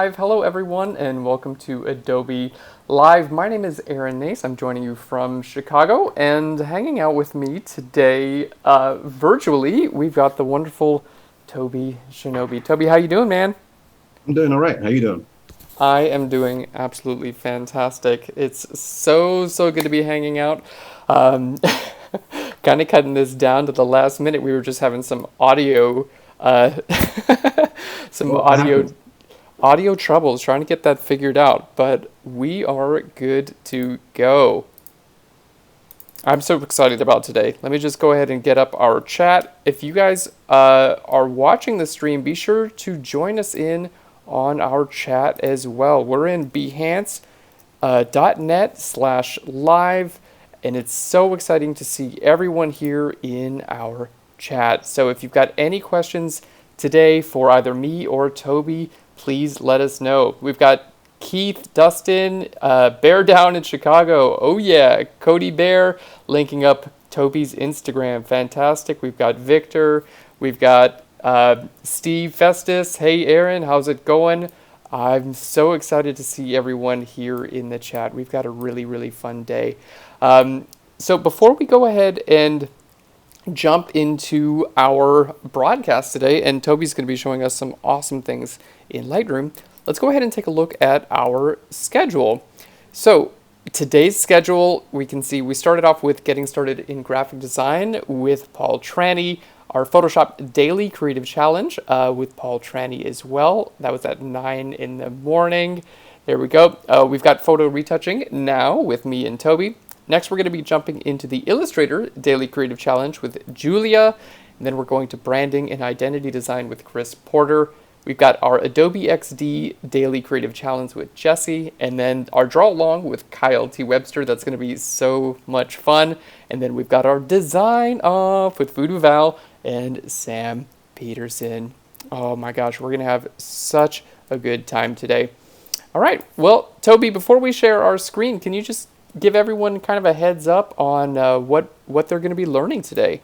live. Hello everyone and welcome to Adobe Live. My name is Aaron Nace. I'm joining you from Chicago, and hanging out with me today virtually, we've got the wonderful Tobi Shinobi. Tobi, how you doing, man? I'm doing all right. How you doing? I am doing absolutely fantastic. It's so good to be hanging out. Um, kind of cutting this down to the last minute. We were just having some audio uh, some What happened? audio troubles trying to get that figured out, but we are good to go. I'm so excited about today. Let me just go ahead and get up our chat. If you guys are watching the stream, be sure to join us in on our chat as well. We're in Behance .net/live, and it's so exciting to see everyone here in our chat. So if you've got any questions today for either me or Tobi, please let us know. We've got Keith, Dustin, Bear down in Chicago. Oh yeah, Cody Bear linking up Tobi's Instagram. Fantastic. We've got Victor. We've got Steve Festus. Hey Aaron, how's it going? I'm so excited to see everyone here in the chat. We've got a really fun day. So before we go ahead and jump into our broadcast today, and Tobi's going to be showing us some awesome things in Lightroom, let's go ahead and take a look at our schedule. So today's schedule, we can see we started off with getting started in graphic design with Paul Tranny, our Photoshop Daily Creative Challenge with Paul Tranny as well. That was at 9 in the morning. There we go. We've got photo retouching now with me and Tobi. Next, we're going to be jumping into the Illustrator Daily Creative Challenge with Julia. And then we're going to branding and identity design with Chris Porter. We've got our Adobe XD Daily Creative Challenge with Jesse. And then our draw along with Kyle T. Webster. That's going to be so much fun. And then we've got our design off with Voodoo Val and Sam Peterson. Oh my gosh, we're going to have such a good time today. All right. Well, Tobi, before we share our screen, can you just give everyone kind of a heads up on what they're going to be learning today?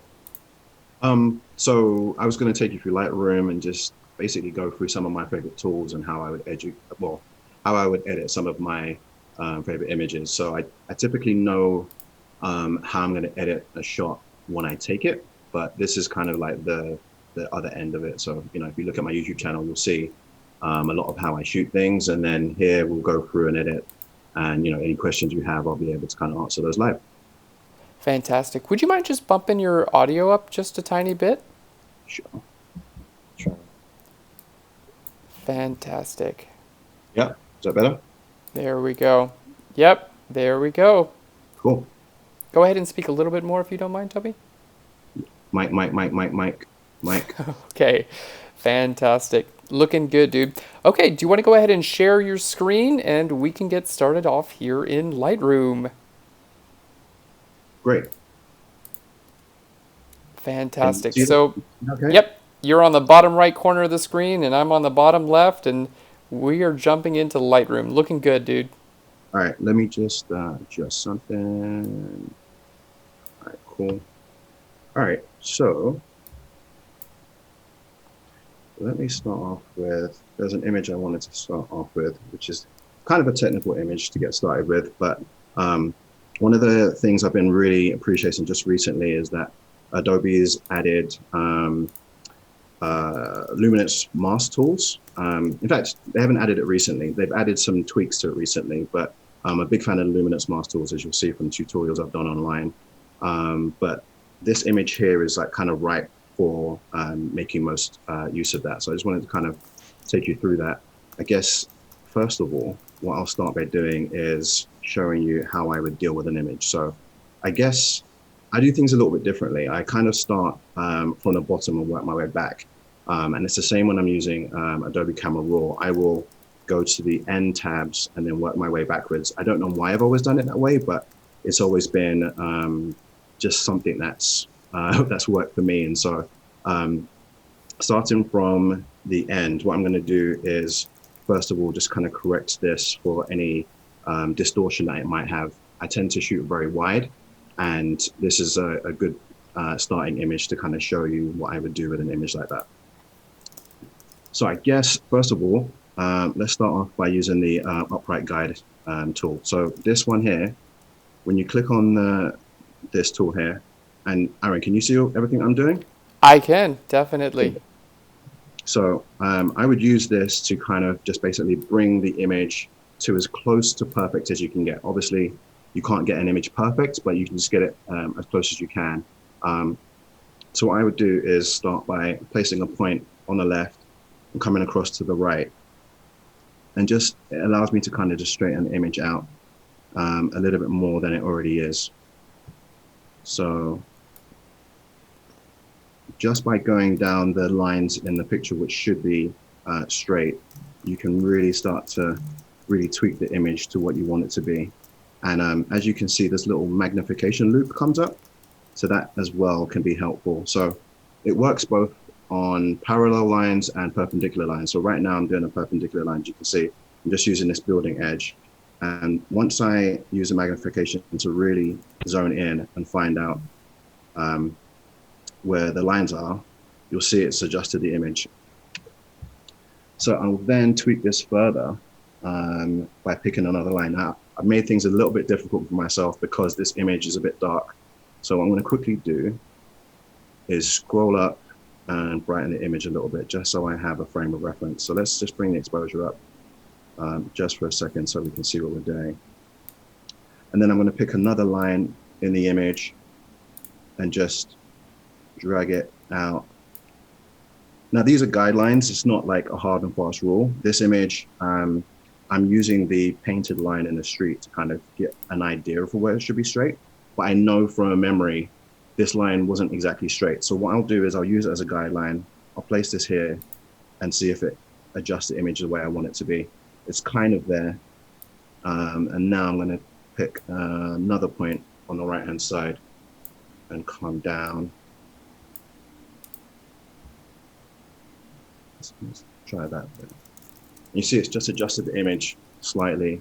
So I was going to take you through Lightroom and just basically go through some of my favorite tools and how I would how I would edit some of my favorite images. So I typically know how I'm going to edit a shot when I take it, but this is kind of like the other end of it. So, you know, if you look at my YouTube channel, you'll see a lot of how I shoot things. And then here we'll go through and edit. And, you know, any questions you have, I'll be able to kind of answer those live. Fantastic. Would you mind just bumping your audio up just a tiny bit? Sure. Sure. Fantastic. Yeah. Is that better? There we go. Yep, there we go. Cool. Go ahead and speak a little bit more if you don't mind, Tobi. Mike. Okay, fantastic. Looking good, dude. Okay, do you want to go ahead and share your screen and we can get started off here in Lightroom? Great. Can you Fantastic. see that? So, Okay. yep, you're on the bottom right corner of the screen and I'm on the bottom left, and we are jumping into Lightroom. Looking good, dude. All right. Let me just adjust something. All right. Cool. All right. So let me start off with, there's an image I wanted to start off with, which is kind of a technical image to get started with. But one of the things I've been really appreciating just recently is that Adobe's added Luminance mask tools. In fact, they haven't added it recently. They've added some tweaks to it recently, but I'm a big fan of Luminance mask tools, as you'll see from tutorials I've done online. But this image here is like kind of right for making most use of that. So I just wanted to kind of take you through that. I guess, first of all, what I'll start by doing is showing you how I would deal with an image. So I guess I do things a little bit differently. I kind of start from the bottom and work my way back. And it's the same when I'm using Adobe Camera Raw. I will go to the end tabs and then work my way backwards. I don't know why I've always done it that way, but it's always been just something that's worked for me. And so starting from the end, what I'm going to do is, first of all, just kind of correct this for any distortion that it might have. I tend to shoot very wide, and this is a good starting image to kind of show you what I would do with an image like that. So I guess, first of all, Let's start off by using the upright guide tool. So this one here, when you click on this tool here, and Aaron, can you see everything I'm doing? I can, definitely. So I would use this to kind of just basically bring the image to as close to perfect as you can get. Obviously, you can't get an image perfect, but you can just get it as close as you can. Um, so what I would do is start by placing a point on the left and coming across to the right. And just it allows me to kind of just straighten the image out a little bit more than it already is. So just by going down the lines in the picture, which should be straight, you can really start to really tweak the image to what you want it to be. And as you can see, this little magnification loop comes up. So that as well can be helpful. So it works both on parallel lines and perpendicular lines. So right now I'm doing a perpendicular line. As you can see, I'm just using this building edge. And once I use the magnification to really zone in and find out where the lines are, you'll see it's adjusted the image. So I'll then tweak this further by picking another line out. I've made things a little bit difficult for myself because this image is a bit dark. So what I'm going to quickly do is scroll up and brighten the image a little bit, just so I have a frame of reference. So let's just bring the exposure up just for a second so we can see what we're doing. And then I'm going to pick another line in the image and just drag it out. Now, these are guidelines. It's not like a hard and fast rule. This image, I'm using the painted line in the street to kind of get an idea of where it should be straight. But I know from a memory, this line wasn't exactly straight. So what I'll do is I'll use it as a guideline. I'll place this here and see if it adjusts the image the way I want it to be. It's kind of there. And now I'm going to pick another point on the right-hand side and come down. Let's try that. You see, it's just adjusted the image slightly.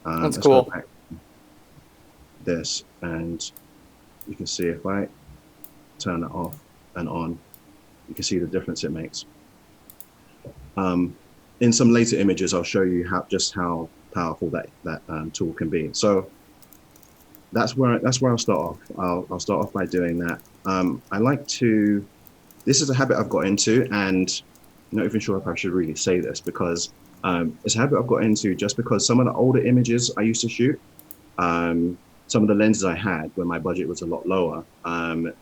That's cool. This, and you can see if I turn it off and on, you can see the difference it makes. In some later images, I'll show you how powerful that tool can be. So that's where I'll start off. I'll start off by doing that. I like to. This is a habit I've got into, and I'm not even sure if I should really say this because it's a habit I've got into just because some of the older images I used to shoot. Some of the lenses I had when my budget was a lot lower,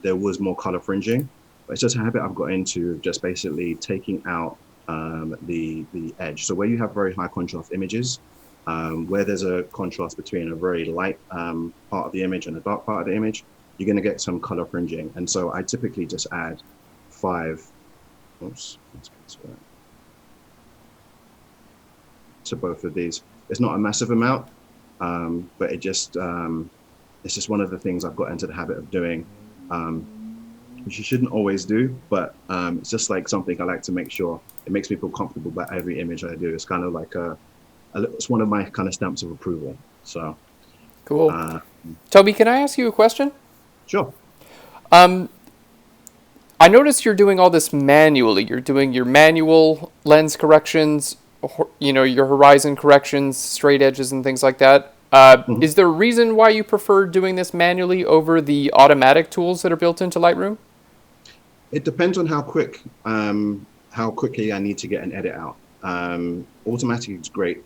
there was more color fringing. But it's just a habit I've got into, just basically taking out the edge. So where you have very high contrast images, where there's a contrast between a very light part of the image and a dark part of the image, you're going to get some color fringing. And so I typically just add 5. Oops, to both of these. It's not a massive amount, but it's just one of the things I've got into the habit of doing, which you shouldn't always do, but it's just like something I like to make sure it makes me feel comfortable about every image I do. It's kind of like it's one of my kind of stamps of approval. So cool. Tobi, can I ask you a question? Sure. I noticed you're doing all this manually. You're doing your manual lens corrections, your horizon corrections, straight edges, and things like that. Is there a reason why you prefer doing this manually over the automatic tools that are built into Lightroom? It depends on how quickly I need to get an edit out. Automatic is great,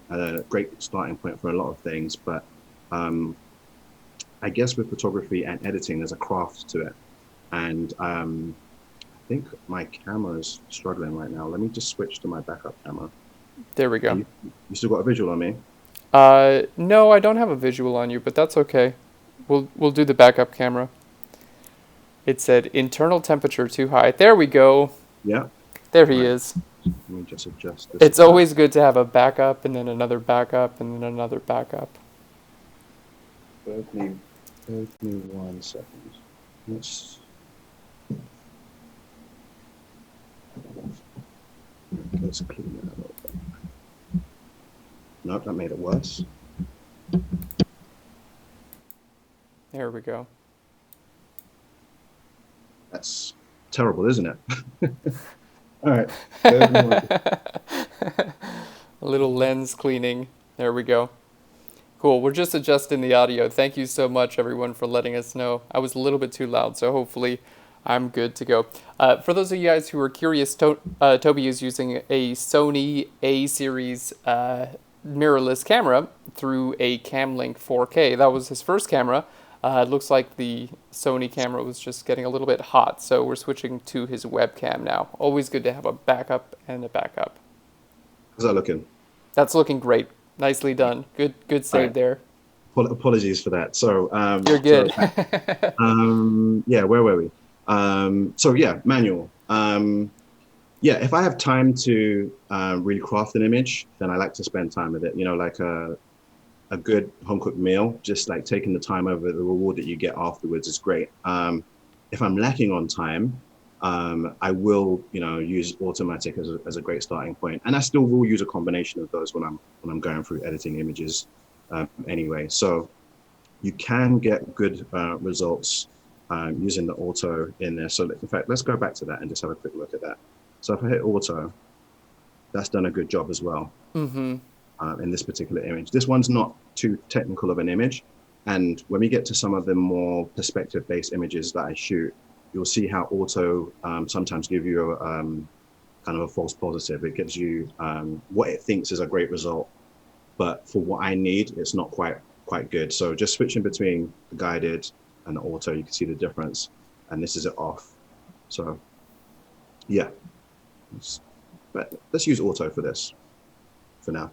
great starting point for a lot of things, but I guess with photography and editing, there's a craft to it. And I think my camera is struggling right now. Let me just switch to my backup camera. There we go. You still got a visual on me? No, I don't have a visual on you, but that's okay. We'll do the backup camera. It said internal temperature too high. There we go. Yeah. There he is. Let me just adjust this. It's always good to have a backup and then another backup and then another backup. Give me 1 second. Let's clean that a little bit. Nope, that made it worse. There we go. That's terrible, isn't it? All right. A little lens cleaning. There we go. Cool. We're just adjusting the audio. Thank you so much, everyone, for letting us know. I was a little bit too loud, so hopefully I'm good to go. For those of you guys who are curious, Toby is using a Sony A-series mirrorless camera through a Camlink 4K. That was his first camera. It looks like the Sony camera was just getting a little bit hot, so we're switching to his webcam now. Always good to have a backup and a backup. How's that looking? That's looking great. Nicely done. Good All save right. there. Apologies for that. So, You're good. yeah, where were we? So yeah, manual. Yeah, if I have time to really craft an image, then I like to spend time with it. You know, like a good home cooked meal, just like taking the time over the reward that you get afterwards is great. If I'm lacking on time, I will, use automatic as a great starting point, and I still will use a combination of those when I'm going through editing images, anyway. So you can get good results using the auto in there. So in fact, let's go back to that and just have a quick look at that. So if I hit auto, that's done a good job as well. Mm-hmm. In this particular image. This one's not too technical of an image. And when we get to some of the more perspective-based images that I shoot, you'll see how auto sometimes give you kind of a false positive. It gives you what it thinks is a great result, but for what I need, it's not quite good. So just switching between the guided and the auto, you can see the difference. And this is it off. So yeah, but let's use auto for this for now.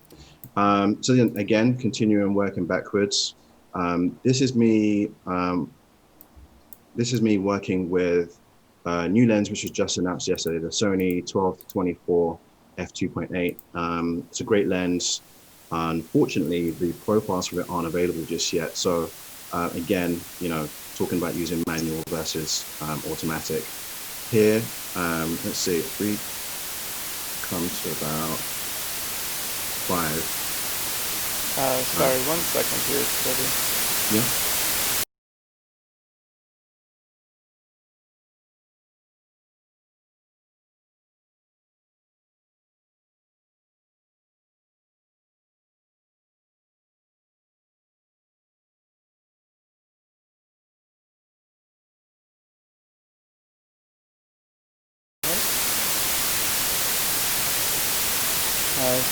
So then again, continuing working backwards. This is me working with a new lens, which was just announced yesterday, the Sony 12-24 f2.8. It's a great lens. Unfortunately, the profiles for it aren't available just yet. So again, talking about using manual versus automatic. Here, let's see, if we come to about 5. Sorry, 1 second here, Toby. Yeah.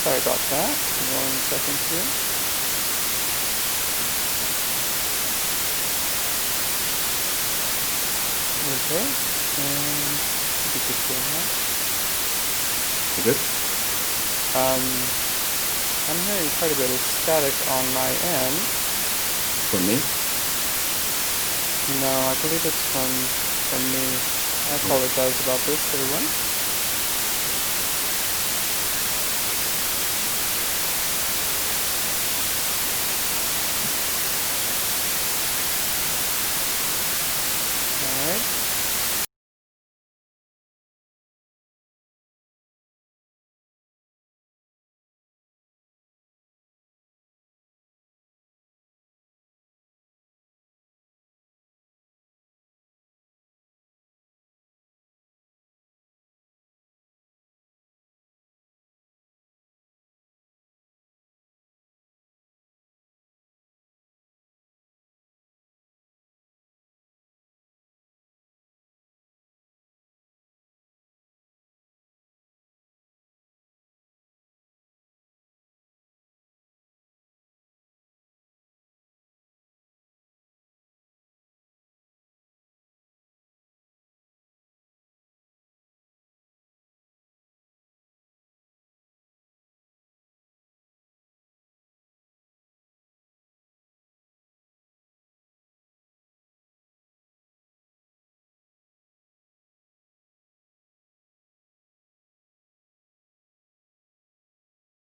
Sorry about that. 1 second here. Okay, and we could go now. You good? I'm hearing quite a bit of static on my end. From me? No, I believe it's from me. I apologize about this, everyone. All right.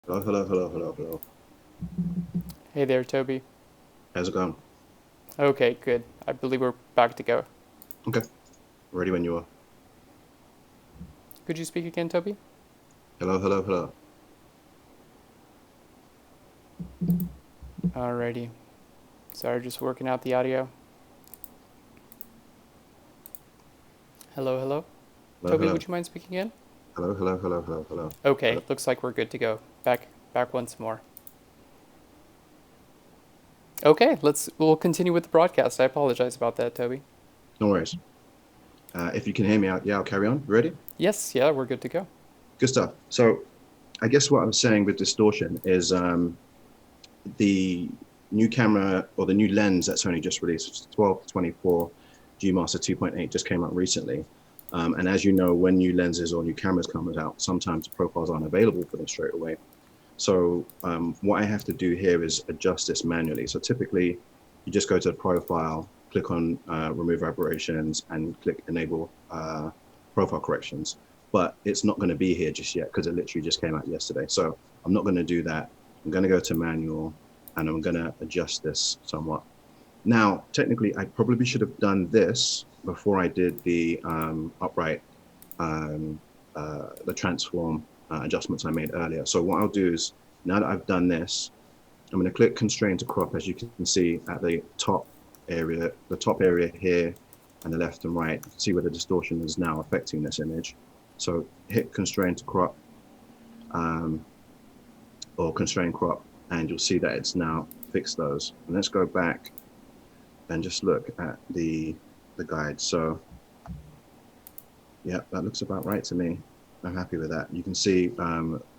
Hello, hello, hello, hello, hello. Hey there, Toby. How's it going? Okay, good. I believe we're back to go. Okay. Ready when you are. Could you speak again, Toby? Hello, hello, hello. Alrighty. Sorry, just working out the audio. Hello, hello. Hello, Toby, hello. would you mind speaking again? Hello, hello, hello, hello, hello. Okay, Hello. looks like we're good to go. Back Back once more. Okay, we'll continue with the broadcast. I apologize about that, Toby. No worries. If you can hear me out, yeah, I'll carry on. Ready? Yes, yeah, we're good to go. Good stuff. So I guess what I was saying with distortion is the new camera or the new lens that Sony just released, 12-24 G Master 2.8, just came out recently. And as you know, when new lenses or new cameras come out, sometimes the profiles aren't available for them straight away. So what I have to do here is adjust this manually. So typically, you just go to the profile, click on remove aberrations, and click enable profile corrections. But it's not going to be here just yet because it literally just came out yesterday. So I'm not going to do that. I'm going to go to manual, and I'm going to adjust this somewhat. Now, technically, I probably should have done this before I did the upright, the transform adjustments I made earlier. So what I'll do is, now that I've done this, I'm going to click Constrain to crop, as you can see at the top area here, and the left and right. You can see where the distortion is now affecting this image. So hit Constrain to crop, or Constrain crop, and you'll see that it's now fixed those. And let's go back and just look at the guide. So yeah, that looks about right to me. I'm happy with that. You can see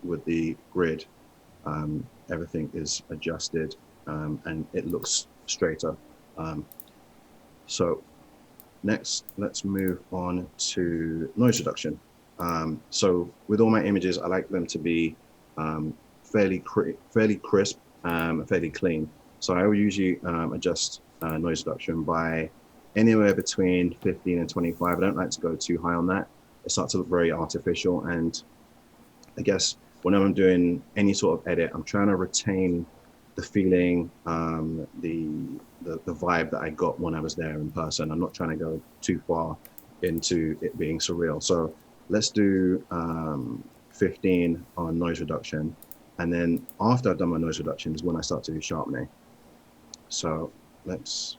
with the grid, everything is adjusted and it looks straighter. So next, let's move on to noise reduction. So with all my images, I like them to be fairly crisp, fairly clean. So I will usually adjust noise reduction by anywhere between 15 and 25. I don't like to go too high on that. It starts to look very artificial. And I guess whenever I'm doing any sort of edit, I'm trying to retain the feeling, the vibe that I got when I was there in person. I'm not trying to go too far into it being surreal. So let's do 15 on noise reduction. And then after I've done my noise reduction is when I start to do sharpening. So let's,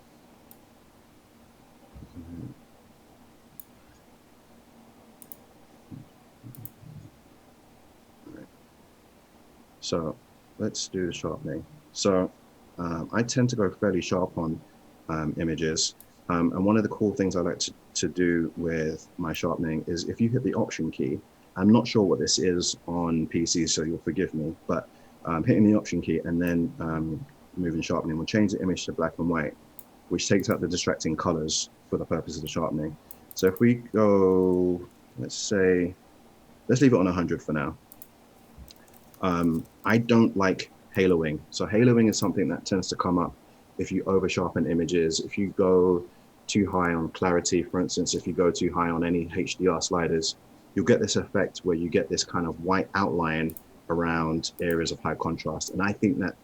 so let's do the sharpening. So I tend to go fairly sharp on images. And one of the cool things I like to do with my sharpening is if you hit the Option key, I'm not sure what this is on PC, so you'll forgive me, but hitting the Option key and then moving sharpening will change the image to black and white, which takes out the distracting colors for the purpose of the sharpening. So if we go, let's leave it on 100 for now. I don't like haloing. So haloing is something that tends to come up if you over sharpen images. If you go too high on clarity, for instance, if you go too high on any HDR sliders, you'll get this effect where you get this kind of white outline around areas of high contrast. And I think that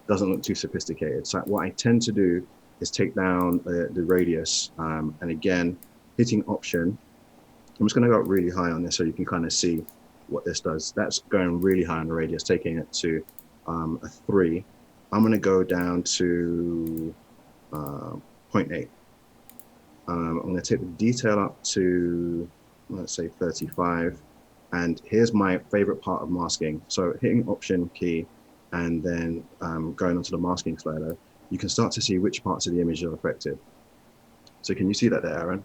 doesn't look too sophisticated. So what I tend to do is take down the radius. And again, hitting Option, I'm just going to go up really high on this so you can kind of see what this does. That's going really high on the radius, taking it to a 3. I'm going to go down to 0.8. I'm going to take the detail up to, let's say, 35. And here's my favorite part of masking. So hitting Option key and then going onto the masking slider, you can start to see which parts of the image are affected. So can you see that there, Aaron?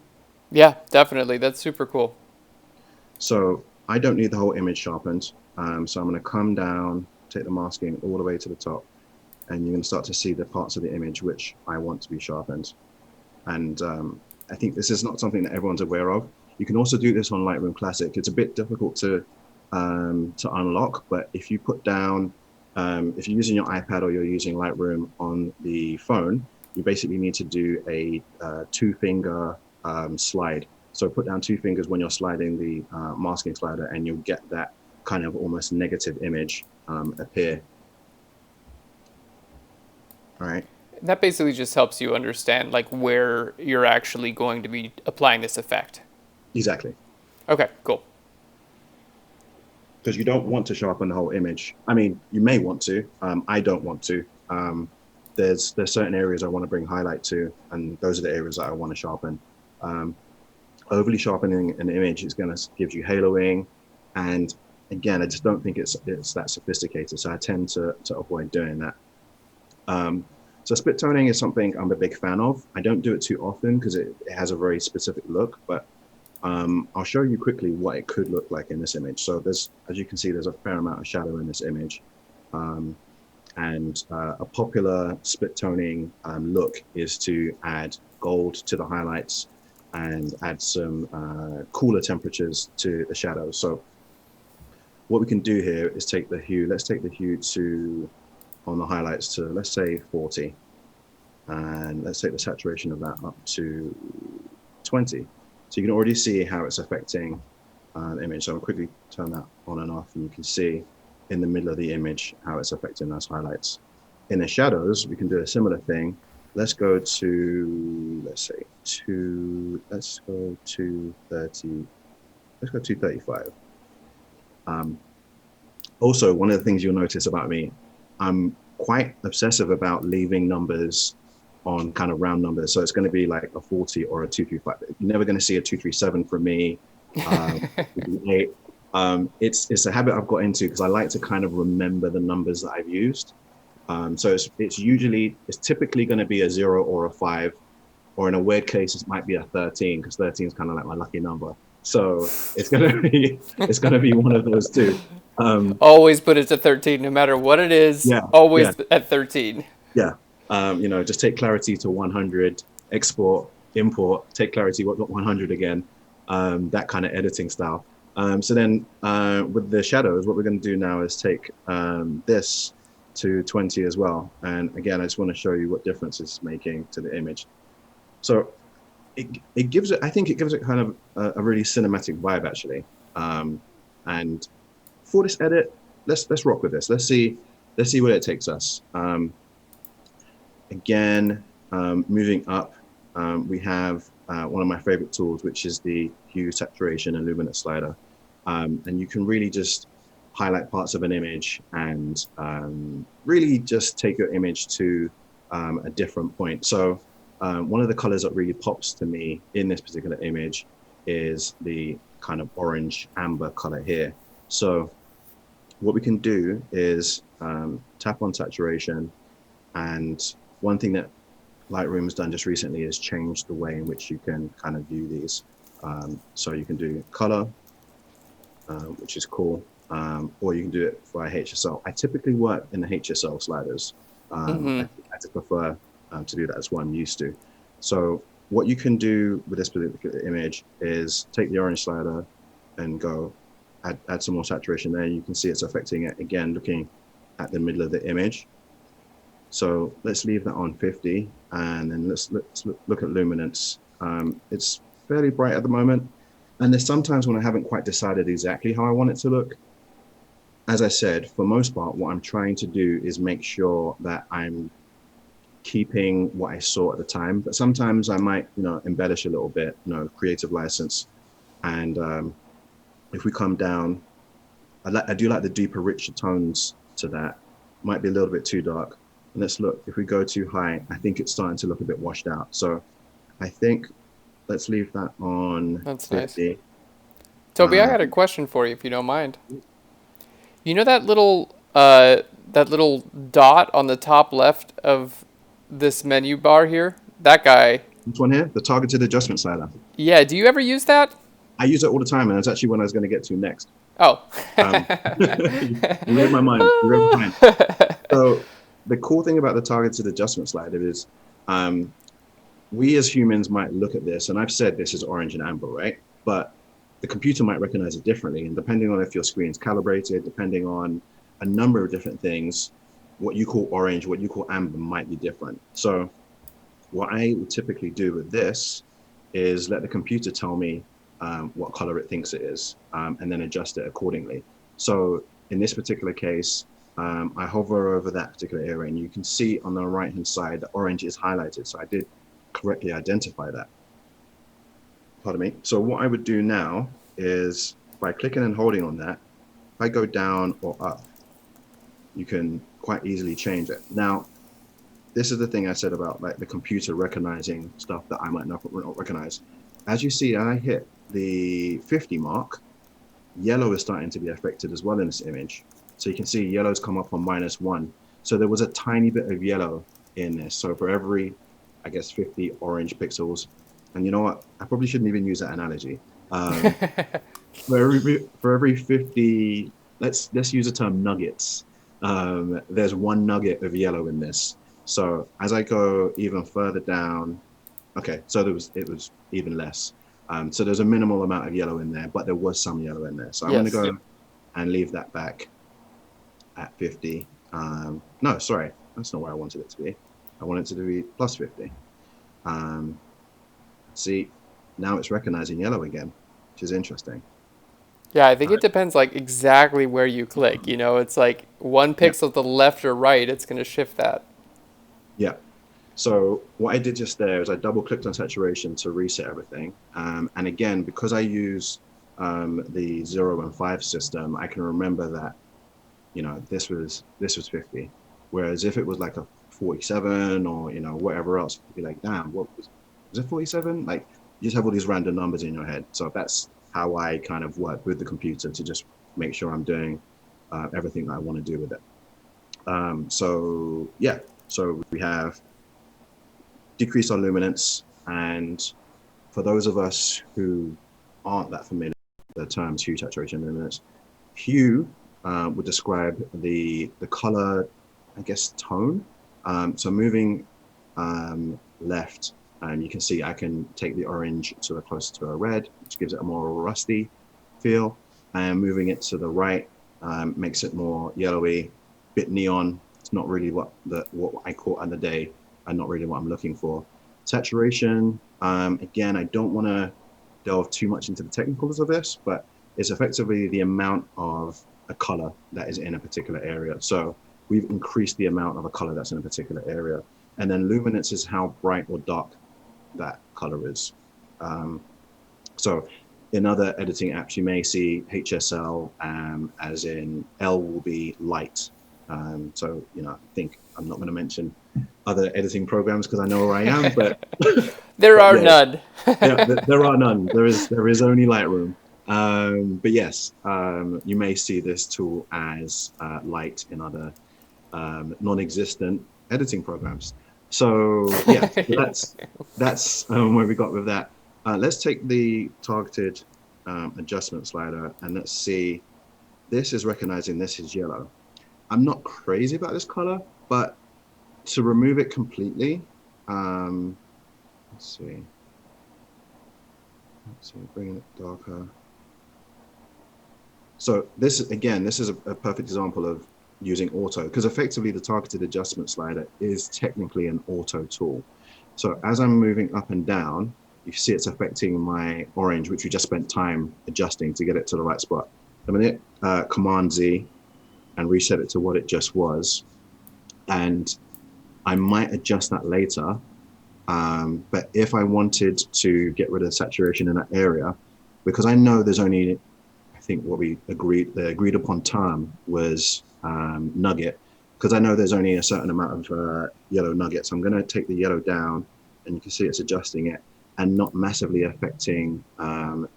Yeah, definitely. That's super cool. So I don't need the whole image sharpened. So I'm going to come down, take the masking all the way to the top, and you're going to start to see the parts of the image which I want to be sharpened. And I think this is not something that everyone's aware of. You can also do this on Lightroom Classic. It's a bit difficult to unlock, but if you put down, if you're using your iPad or you're using Lightroom on the phone, you basically need to do a 2-finger slide. So put down 2 fingers when you're sliding the masking slider, and you'll get that kind of almost negative image appear. All right. That basically just helps you understand like where you're actually going to be applying this effect. Exactly. Okay, cool. Because you don't want to sharpen the whole image. I mean, you may want to. I don't want to. There's certain areas I want to bring highlight to, and those are the areas that I want to sharpen. Overly sharpening an image is going to give you haloing, and again, I just don't think it's that sophisticated. So I tend to avoid doing that. So split toning is something I'm a big fan of. I don't do it too often because it has a very specific look, but I'll show you quickly what it could look like in this image. So there's, as you can see, there's a fair amount of shadow in this image. And a popular split toning look is to add gold to the highlights and add some cooler temperatures to the shadows. So what we can do here is take the hue. Let's take the hue to, on the highlights, to, let's say 40. And let's take the saturation of that up to 20. So you can already see how it's affecting the image. So I'll quickly turn that on and off, and you can see in the middle of the image how it's affecting those highlights. In the shadows, we can do a similar thing. Let's go to, let's go to 30, let's go to 35. Also, one of the things you'll notice about me, I'm quite obsessive about leaving numbers on kind of round numbers. So it's going to be like a 40 or a 235. You're never going to see a 237 from me. It's a habit I've got into because I like to kind of remember the numbers that I've used. So it's typically going to be a 0 or a 5, or in a weird case, it might be a 13 because 13 is kind of like my lucky number. So it's going to be one of those two. Always put it to 13, no matter what it is. Yeah, Always yeah, at 13. yeah. Just take clarity to 100, export, import, take clarity, 100 again, that kind of editing style. So then with the shadows, what we're going to do now is take this to 20 as well. And again, I just want to show you what difference it's making to the image. So it gives it, I think it gives it kind of a really cinematic vibe, actually. And for this edit, let's rock with this. Let's see where it takes us. Again, moving up, we have one of my favorite tools, which is the Hue, Saturation, and Luminance slider. And you can really just highlight parts of an image and really just take your image to a different point. So one of the colors that really pops to me in this particular image is the kind of orange amber color here. So what we can do is tap on saturation, and one thing that Lightroom has done just recently is change the way in which you can kind of view these. So you can do color, which is cool, or you can do it via HSL. I typically work in the HSL sliders. I prefer to do that. That's what I'm used to. So what you can do with this particular image is take the orange slider and go add some more saturation there. You can see it's affecting it again, looking at the middle of the image. So let's leave that on 50, and then let's look at luminance. It's fairly bright at the moment, and there's sometimes when I haven't quite decided exactly how I want it to look. As I said, for most part, what I'm trying to do is make sure that I'm keeping what I saw at the time, but sometimes I might, embellish a little bit, creative license. And if we come down, I do like the deeper, richer tones to that. Might be a little bit too dark. And let's look, if we go too high, I think it's starting to look a bit washed out. So I think let's leave that on. That's 50. nice. Tobi, I had a question for you, if you don't mind. You know that little dot on the top left of this menu bar here? That guy. This one here, the targeted adjustment slider. Yeah, do you ever use that? I use it all the time, and that's actually what I was going to get to next. Oh. You read my mind. So the cool thing about the targeted adjustment slider is we as humans might look at this, and I've said this is orange and amber, right? But the computer might recognize it differently. And depending on if your screen's calibrated, depending on a number of different things, what you call orange, what you call amber might be different. So what I would typically do with this is let the computer tell me what color it thinks it is, and then adjust it accordingly. So in this particular case, I hover over that particular area, and you can see on the right-hand side, the orange is highlighted. So I did correctly identify that. Pardon me. So what I would do now is by clicking and holding on that, if I go down or up, you can quite easily change it. Now, this is the thing I said about like the computer recognizing stuff that I might not recognize. As you see, I hit the 50 mark, yellow is starting to be affected as well in this image. So you can see yellow's come up on -1. So there was a tiny bit of yellow in this. So for every, I guess, 50 orange pixels, and you know what? I probably shouldn't even use that analogy. Um, for every 50, let's use the term nuggets. There's one nugget of yellow in this. So as I go even further down, okay, so it was even less. So there's a minimal amount of yellow in there, but there was some yellow in there. So I'm going to Yes. go and leave that back at 50. No, sorry, that's not where I wanted it to be. I want it to be plus 50. Um, see, now it's recognizing yellow again, which is interesting. Yeah, I think All it right. depends like exactly where you click. You know, it's like one Yeah, pixel to the left or right, it's going to shift that. yeah. So what I did just there is I double clicked on saturation to reset everything. And again, because I use the 0 and 5 system, I can remember that, this was 50. Whereas if it was like a 47 or, whatever else, you'd be like, damn, was it 47? Like you just have all these random numbers in your head. So that's how I kind of work with the computer to just make sure I'm doing everything that I want to do with it. So yeah, so we have decrease our luminance. And for those of us who aren't that familiar with the terms hue, saturation, luminance, hue would describe the color, I guess, tone. So moving left, and you can see I can take the orange to closer to a red, which gives it a more rusty feel. And moving it to the right makes it more yellowy, bit neon. It's not really what I caught on the day, and not really what I'm looking for. Saturation, again, I don't want to delve too much into the technicals of this, but it's effectively the amount of a color that is in a particular area. So we've increased the amount of a color that's in a particular area. And then luminance is how bright or dark that color is. Um, so in other editing apps, you may see HSL as in L will be light. So, I think I'm not going to mention other editing programs because I know where I am, but There but are yeah, none. yeah, there are none. There is only Lightroom. But yes, you may see this tool as light in other non-existent editing programs. So yeah, so Yeah. that's where we got with that. Let's take the targeted adjustment slider and let's see. This is recognizing this is yellow. I'm not crazy about this color, but to remove it completely, um, let's see. Let's see, bringing it darker. So this is a perfect example of using auto because effectively the targeted adjustment slider is technically an auto tool. So as I'm moving up and down, you see it's affecting my orange, which we just spent time adjusting to get it to the right spot. I'm going to hit Command Z and reset it to what it just was. And I might adjust that later. But if I wanted to get rid of the saturation in that area, because I know there's only, I think what the agreed upon term was nugget, because I know there's only a certain amount of yellow nuggets. I'm going to take the yellow down, and you can see it's adjusting it and not massively affecting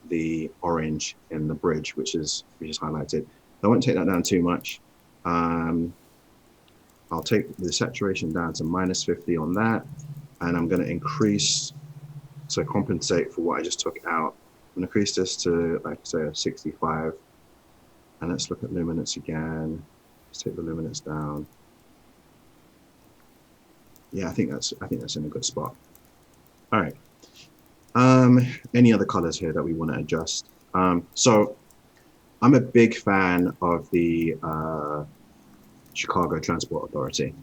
the orange in the bridge, which is highlighted. I won't take that down too much. I'll take the saturation down to -50 on that, and I'm going to increase to compensate for what I just took out. I'm going to increase this to, like, say, a 65. And let's look at luminance again. Let's take the luminance down. Yeah, I think that's in a good spot. All right. Any other colors here that we want to adjust? So I'm a big fan of the Chicago Transport Authority.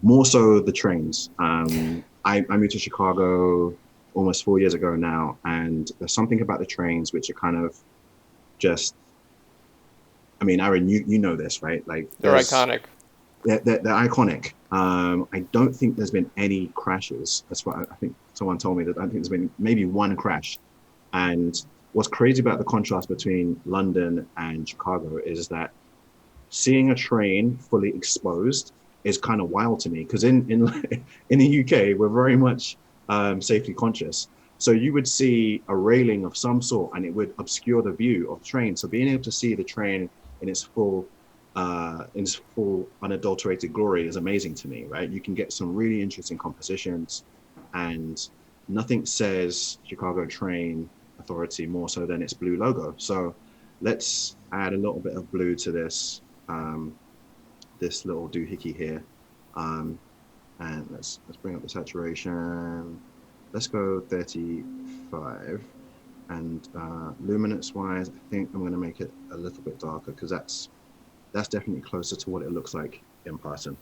More so the trains. I moved to Chicago almost 4 years ago now, and there's something about the trains which are kind of just, I mean, Aaron, you know this, right? Like They're iconic. they're iconic. I don't think there's been any crashes. That's what I think someone told me, that I think there's been maybe one crash. And what's crazy about the contrast between London and Chicago is that seeing a train fully exposed is kind of wild to me because in in the UK we're very much safety conscious. So you would see a railing of some sort, and it would obscure the view of the train. So being able to see the train in in its full unadulterated glory is amazing to me, right? You can get some really interesting compositions, and nothing says Chicago Train Authority more so than its blue logo. So let's add a little bit of blue to this little doohickey here. Um, and let's bring up the saturation. Let's go 35. And luminance wise, I think I'm going to make it a little bit darker because that's definitely closer to what it looks like in person.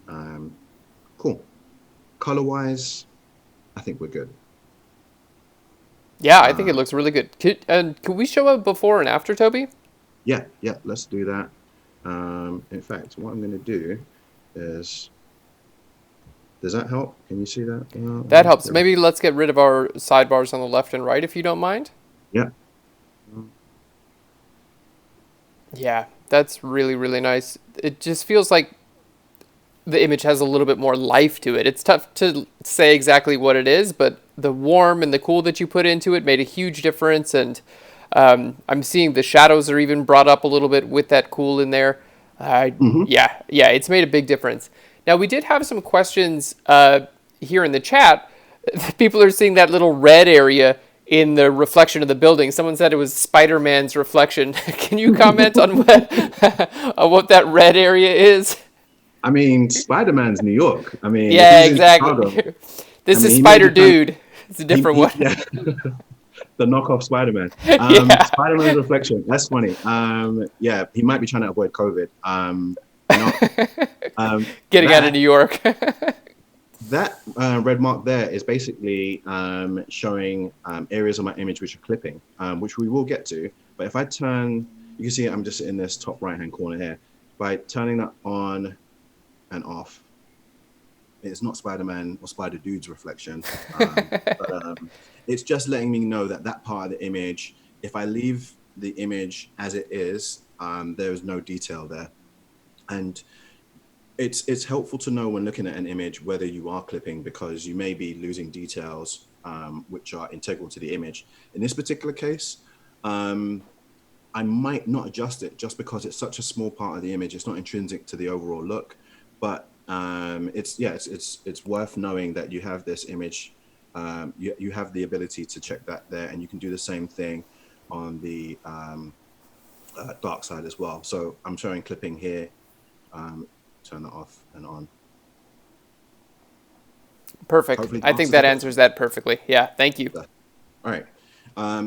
Um, cool. Color wise, I think we're good. Yeah, I think it Uh, looks really good. Could we show a before and after, Toby? yeah, let's do that. In fact, what I'm going to do is, does that help? Can you see that? That helps. Maybe let's get rid of our sidebars on the left and right if you don't mind. Yeah. Yeah, that's really, really nice. It just feels like the image has a little bit more life to it. It's tough to say exactly what it is, but the warm and the cool that you put into it made a huge difference. And I'm seeing the shadows are even brought up a little bit with that cool in there. Mm-hmm. Yeah, it's made a big difference. Now, we did have some questions here in the chat. People are seeing that little red area in the reflection of the building. Someone said it was Spider-Man's reflection. Can you comment on on what that red area is? I mean, Spider-Man's New York. I mean, if Yeah, he's in Chicago, exactly. I This is mean, he may Spider be trying. Dude. It's a different one. Yeah, the knockoff Spider-Man. Yeah. Spider-Man's reflection. That's funny. Yeah, he might be trying to avoid COVID. You know, Getting out of that New York. that red mark there is basically showing areas of my image which are clipping, which we will get to. But if I turn, you can see I'm just in this top right-hand corner here. By turning that on and off, it's not Spider-Man or Spider-Dude's reflection, but it's just letting me know that that part of the image, if I leave the image as it is, there is no detail there. And it's helpful to know when looking at an image whether you are clipping, because you may be losing details which are integral to the image. In this particular case, I might not adjust it just because it's such a small part of the image. It's not intrinsic to the overall look, but it's worth knowing that you have this image. You have the ability to check that there, and you can do the same thing on the dark side as well. So I'm showing clipping here. Turn that off and on. Perfect. Hopefully, I think answers that the answers question. that perfectly. Yeah, thank you. All right.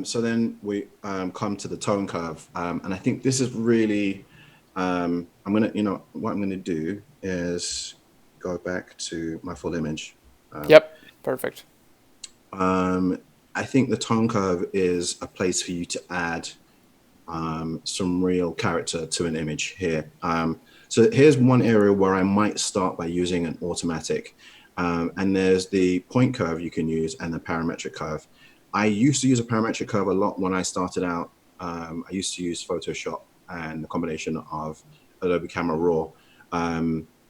So then we come to the tone curve, and I think this is really. I'm gonna, what I'm gonna do is go back to my full image. Yep, perfect. I think the tone curve is a place for you to add some real character to an image here. So here's one area where I might start by using an automatic. And there's the point curve you can use and the parametric curve. I used to use a parametric curve a lot when I started out. I used to use Photoshop and the combination of Adobe Camera Raw.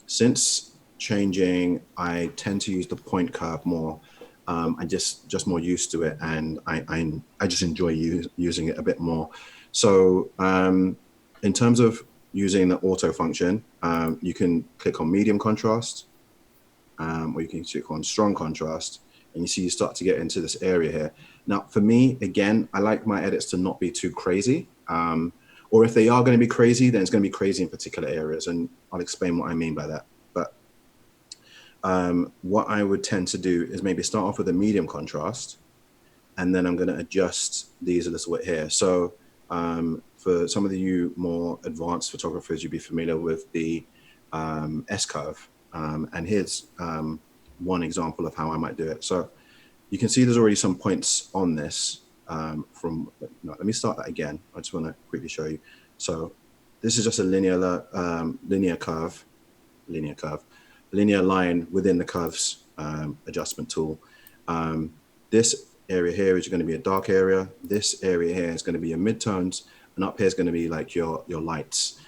Since changing, I tend to use the point curve more. I just more used to it, and I just enjoy using it a bit more. So in terms of using the auto function, you can click on medium contrast, or you can click on strong contrast, and you see you start to get into this area here. Now, for me, again, I like my edits to not be too crazy. Or if they are going to be crazy, then it's going to be crazy in particular areas, and I'll explain what I mean by that. But what I would tend to do is maybe start off with a medium contrast, and then I'm going to adjust these a little bit here. So for some of you more advanced photographers, you'd be familiar with the S-curve. And here's one example of how I might do it. So you can see there's already some points on this let me start that again. I just want to quickly show you. So this is just a linear curve, linear line within the curves adjustment tool. This area here is going to be a dark area. This area here is going to be your midtones, and up here is going to be like your lights.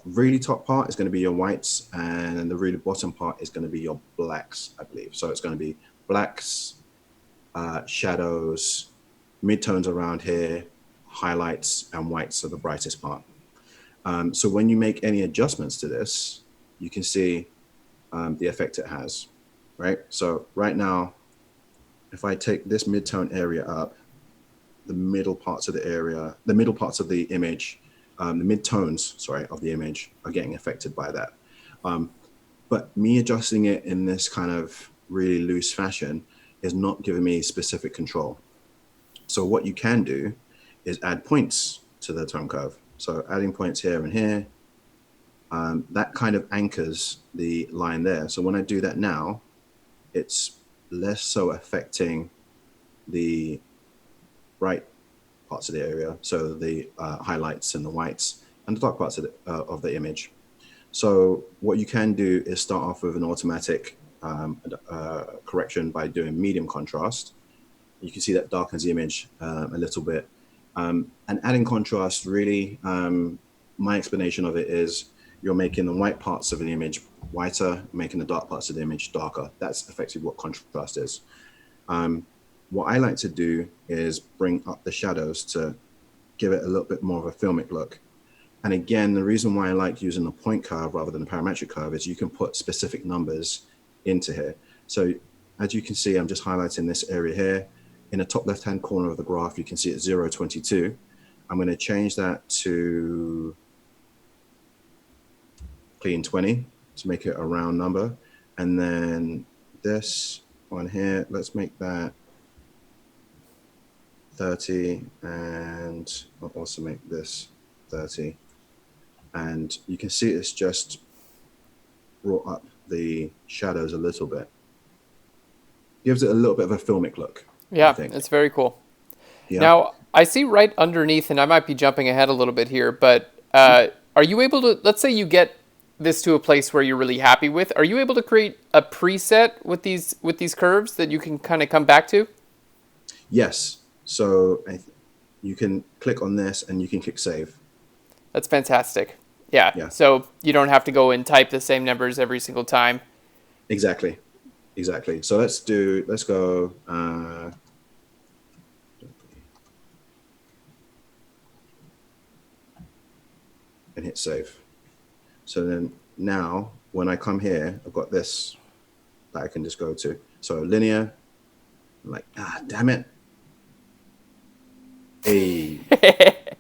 Really top part is going to be your whites, and the really bottom part is going to be your blacks, I believe. So it's going to be blacks, shadows, midtones around here, highlights, and whites are the brightest part. So when you make any adjustments to this, you can see the effect it has, right? So right now, if I take this midtone area up, the middle parts of the area, the middle parts of the image, the midtones, sorry, of the image are getting affected by that. But me adjusting it in this kind of really loose fashion is not giving me specific control. So what you can do is add points to the tone curve. So adding points here and here, that kind of anchors the line there. So when I do that now, it's less so affecting the bright parts of the area, so the highlights and the whites and the dark parts of the image. So what you can do is start off with an automatic correction by doing medium contrast. You can see that darkens the image a little bit. And adding contrast, really, my explanation of it is you're making the white parts of an image whiter, making the dark parts of the image darker. That's effectively what contrast is. What I like to do is bring up the shadows to give it a little bit more of a filmic look. And again, the reason why I like using the point curve rather than the parametric curve is you can put specific numbers into here. So as you can see, I'm just highlighting this area here. In the top left-hand corner of the graph, you can see it's 0.22. I'm going to change that to clean 20 to make it a round number. And then this one here, let's make that 30, and I'll also make this 30. And you can see it's just brought up the shadows a little bit. Gives it a little bit of a filmic look. Yeah, it's very cool. Yeah. Now, I see right underneath, and I might be jumping ahead a little bit here, but are you able to, let's say you get this to a place where you're really happy with, are you able to create a preset with these curves that you can kind of come back to? Yes. So you can click on this and you can click save. That's fantastic. Yeah. So you don't have to go and type the same numbers every single time. Exactly. So let's go. And hit save. So then now when I come here, I've got this that I can just go to. So linear, I'm like, damn it. Hey.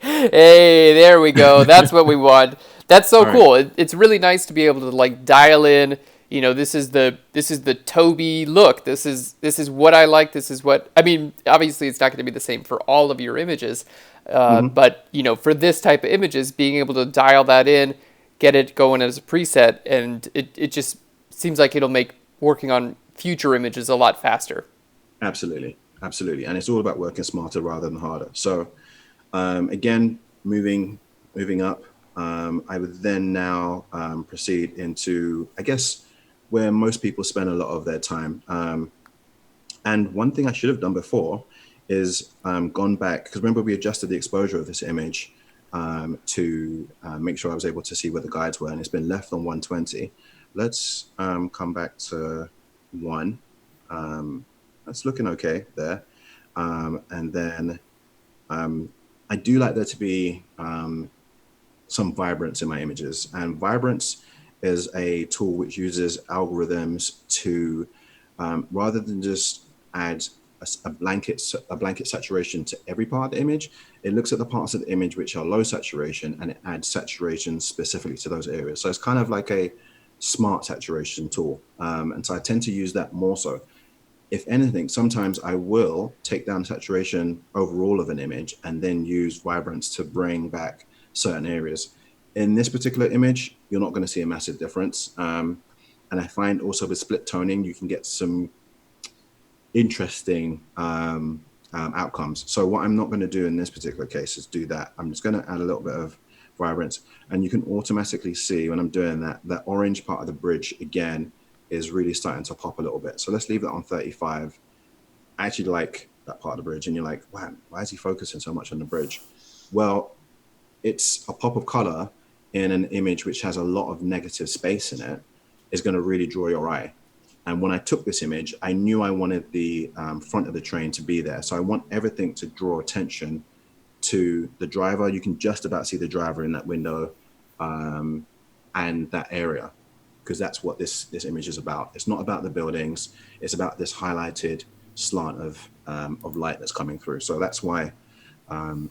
Hey, there we go. That's what we want. That's so cool. Right. It's really nice to be able to like dial in, you know, this is the Tobi look. This is what I like. This is what, I mean, obviously it's not going to be the same for all of your images. But, you know, for this type of images, being able to dial that in, get it going as a preset, and it just seems like it'll make working on future images a lot faster. Absolutely. And it's all about working smarter rather than harder. So again, moving up, I would then now proceed into, I guess, where most people spend a lot of their time. And one thing I should have done before is gone back, because remember we adjusted the exposure of this image to make sure I was able to see where the guides were, and it's been left on 120. Let's come back to 1. That's looking okay there. And then I do like there to be some vibrance in my images. And vibrance is a tool which uses algorithms to, rather than just add a blanket saturation to every part of the image, it looks at the parts of the image which are low saturation and it adds saturation specifically to those areas. So it's kind of like a smart saturation tool. And so I tend to use that more so. If anything, sometimes I will take down saturation overall of an image and then use vibrance to bring back certain areas. In this particular image, you're not going to see a massive difference. And I find also with split toning, you can get some interesting outcomes. So what I'm not going to do in this particular case is do that. I'm just going to add a little bit of vibrance. And you can automatically see when I'm doing that, that orange part of the bridge, again, is really starting to pop a little bit. So let's leave that on 35. I actually like that part of the bridge. And you're like, wow, why is he focusing so much on the bridge? Well, it's a pop of color in an image which has a lot of negative space in it is going to really draw your eye. And when I took this image, I knew I wanted the front of the train to be there. So I want everything to draw attention to the driver. You can just about see the driver in that window and that area, because that's what this image is about. It's not about the buildings. It's about this highlighted slant of light that's coming through. So that's why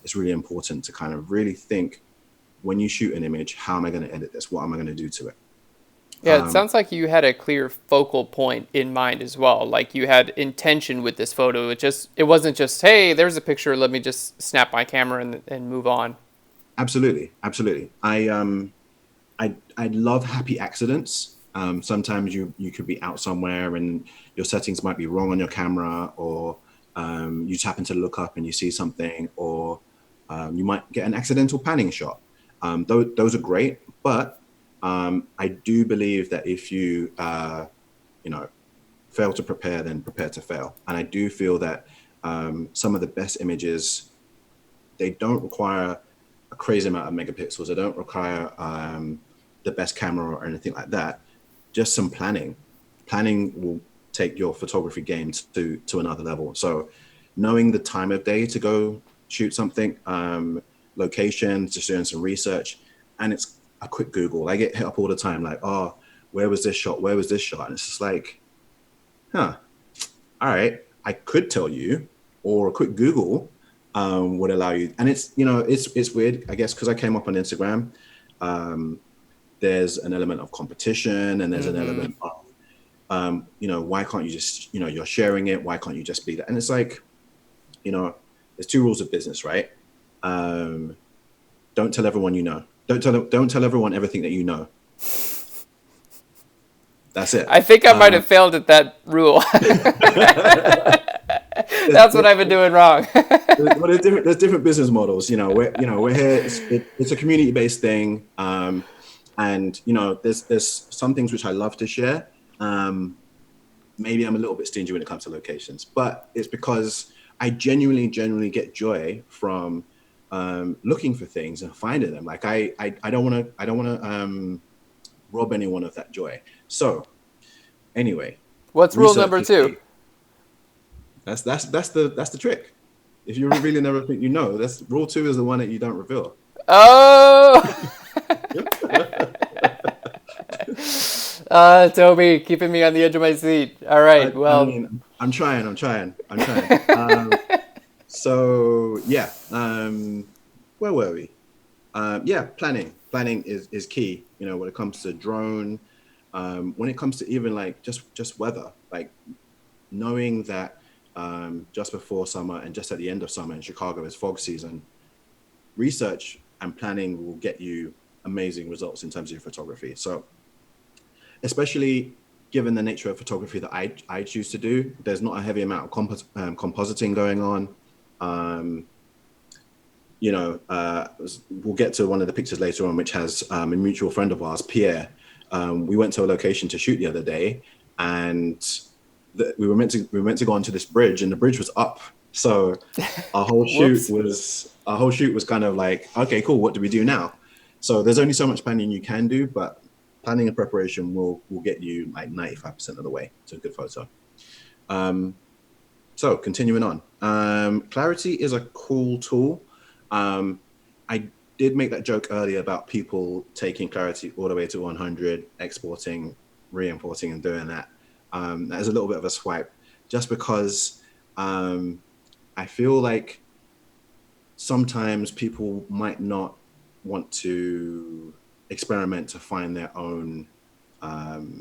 it's really important to kind of really think when you shoot an image, how am I going to edit this? What am I going to do to it? Yeah, it sounds like you had a clear focal point in mind as well. Like you had intention with this photo. It wasn't just, hey, there's a picture, let me just snap my camera and move on. Absolutely, absolutely. I love happy accidents. Sometimes you could be out somewhere and your settings might be wrong on your camera, or you just happen to look up and you see something, or you might get an accidental panning shot. Those are great, but I do believe that if you fail to prepare, then prepare to fail. And I do feel that some of the best images, they don't require a crazy amount of megapixels. They don't require the best camera or anything like that. Just some planning. Planning will take your photography game to another level. So knowing the time of day to go shoot something, locations, just doing some research, and it's a quick Google. I get hit up all the time, like, oh, where was this shot? Where was this shot? And it's just like, all right, I could tell you, or a quick Google would allow you. And it's, it's weird, I guess, because I came up on Instagram. There's an element of competition, and there's an element of, why can't you just, you're sharing it. Why can't you just be that? And it's like, there's two rules of business, right? Don't tell everyone you know. Don't tell everyone everything that you know. That's it. I think I might have failed at that rule. That's what I've been doing wrong. There's different business models. We're here. It's a community-based thing, and there's some things which I love to share. Maybe I'm a little bit stingy when it comes to locations, but it's because I genuinely get joy from looking for things and finding them. Like I don't want to rob anyone of that joy. So anyway, what's rule number 2? That's the trick. If you're revealing everything, that's rule 2 is the one that you don't reveal. Oh. Toby, keeping me on the edge of my seat. All right. I'm trying. So yeah, where were we? Planning is key. When it comes to drone, when it comes to even like just weather, like knowing that just before summer and just at the end of summer in Chicago is fog season. Research and planning will get you amazing results in terms of your photography. So, especially given the nature of photography that I choose to do, there's not a heavy amount of compositing going on. We'll get to one of the pictures later on, which has a mutual friend of ours, Pierre. We went to a location to shoot the other day, and we were meant to go onto this bridge, and the bridge was up. So our whole shoot was kind of like, okay, cool. What do we do now? So there's only so much planning you can do, but planning and preparation will get you like 95% of the way to a good photo. So continuing on, Clarity is a cool tool. I did make that joke earlier about people taking Clarity all the way to 100, exporting, re-importing, and doing that. That is a little bit of a swipe, just because I feel like sometimes people might not want to experiment to find their own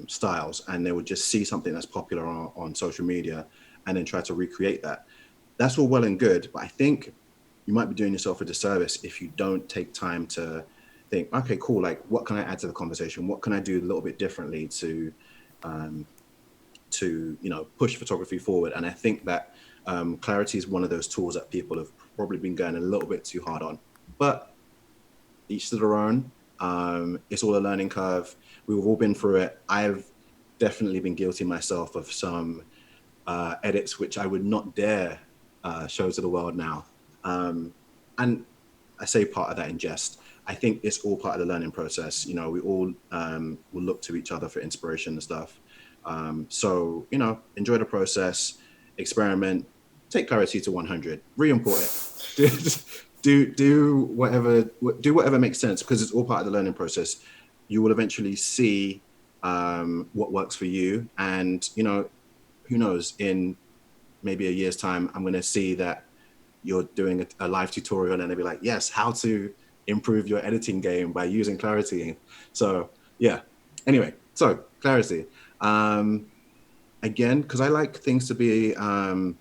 styles, and they would just see something that's popular on social media and then try to recreate that. That's all well and good, but I think you might be doing yourself a disservice if you don't take time to think, okay, cool, like what can I add to the conversation? What can I do a little bit differently to push photography forward? And I think that Clarity is one of those tools that people have probably been going a little bit too hard on, but each to their own. It's all a learning curve. We've all been through it. I've definitely been guilty myself of some edits which I would not dare show to the world now. And I say part of that in jest. I think it's all part of the learning process. We all will look to each other for inspiration and stuff. So, enjoy the process, experiment, take clarity to 100. Really important. Do whatever makes sense, because it's all part of the learning process. You will eventually see what works for you, and who knows, in maybe a year's time, I'm going to see that you're doing a live tutorial, and they'll be like, yes, how to improve your editing game by using clarity. So yeah. Anyway, so clarity. Um, Again, because I like things to be a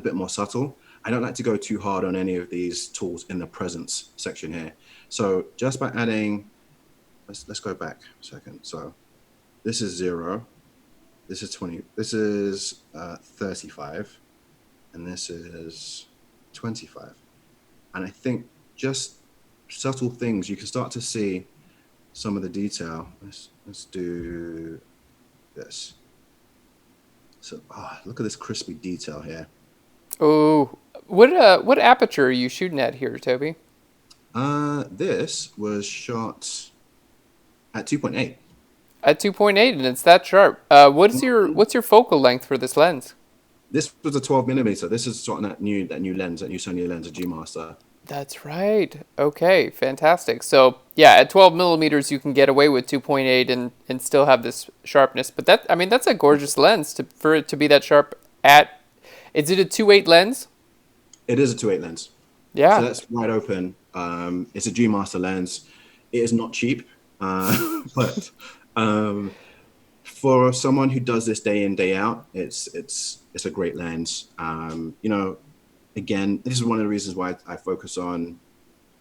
bit more subtle, I don't like to go too hard on any of these tools in the presence section here. So just by adding, let's go back a second. So this is 0, this is 20, this is 35, and this is 25. And I think just subtle things, you can start to see some of the detail. Let's do this. So look at this crispy detail here. Oh, what aperture are you shooting at here, Toby? This was shot at 2.8. At 2.8, and it's that sharp. What's your focal length for this lens? This was a 12 millimeter. This is sort of that new lens, that new Sony lens, a G Master. That's right. Okay, fantastic. So yeah, at 12 millimeters, you can get away with 2.8 and still have this sharpness. But that's a gorgeous lens for it to be that sharp at. Is it a 2.8 lens? It is a 2.8 lens. Yeah. So that's wide open. It's a G Master lens. It is not cheap, but for someone who does this day in, day out, it's a great lens. Again, this is one of the reasons why I focus on.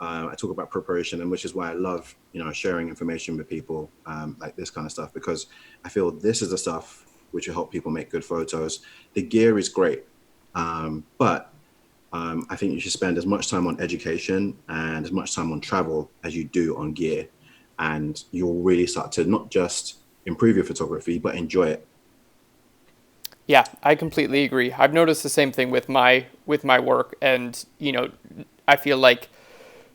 I talk about preparation, and which is why I love sharing information with people, like this kind of stuff, because I feel this is the stuff which will help people make good photos. The gear is great, but I think you should spend as much time on education and as much time on travel as you do on gear, and you'll really start to not just improve your photography but enjoy it. Yeah, I completely agree. I've noticed the same thing with my work, and I feel like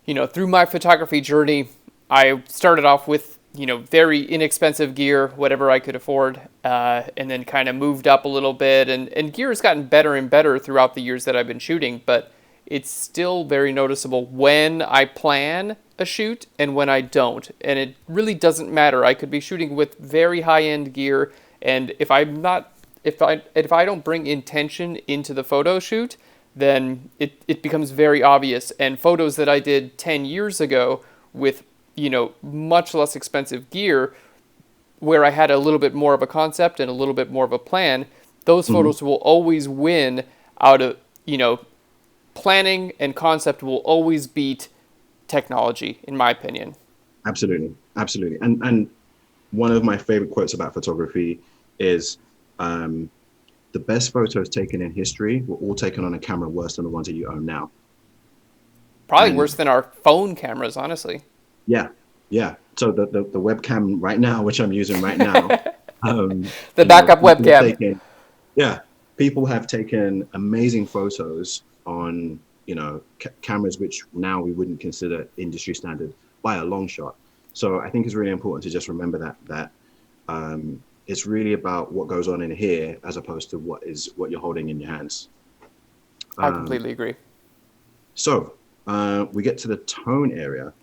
through my photography journey, I started off with very inexpensive gear, whatever I could afford, and then kind of moved up a little bit, and gear has gotten better and better throughout the years that I've been shooting, but it's still very noticeable when I plan a shoot and when I don't, and it really doesn't matter. I could be shooting with very high-end gear, and if I don't bring intention into the photo shoot, then it becomes very obvious. And photos that I did 10 years ago with, much less expensive gear, where I had a little bit more of a concept and a little bit more of a plan, those photos will always win out of, planning and concept will always beat technology, in my opinion. Absolutely, absolutely. And one of my favorite quotes about photography is, the best photos taken in history were all taken on a camera worse than the ones that you own now. Probably And worse than our phone cameras, honestly. yeah, yeah. So the webcam right now, which I'm using right now, The backup people have webcam. taken, yeah, people have taken amazing photos on, cameras which now we wouldn't consider industry standard by a long shot. So I think it's really important to just remember that it's really about what goes on in here as opposed to what you're holding in your hands. I Um, completely agree. so we get to the tone area.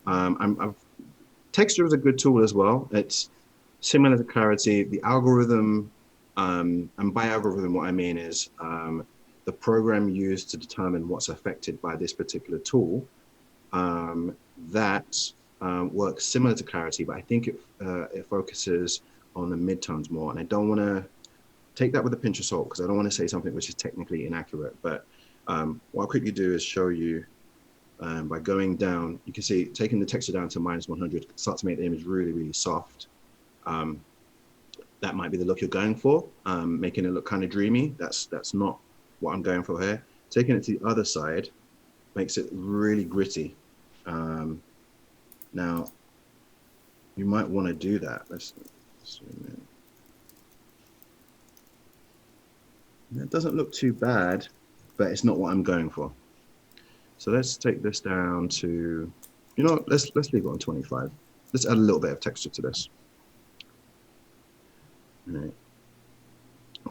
Texture is a good tool as well. It's similar to clarity. The algorithm, and by algorithm, what I mean is the program used to determine what's affected by this particular tool, that works similar to clarity, but I think it focuses on the midtones more. And I don't want to take that with a pinch of salt, because I don't want to say something which is technically inaccurate. But what I'll quickly do is show you, by going down, you can see taking the texture down to -100 start to make the image really, really soft. That might be the look you're going for, making it look kind of dreamy. That's not what I'm going for here. Taking it to the other side makes it really gritty. Now, you might want to do that. Let's zoom in. That doesn't look too bad, but it's not what I'm going for. So let's take this down to, let's leave it on 25. Let's add a little bit of texture to this. All right.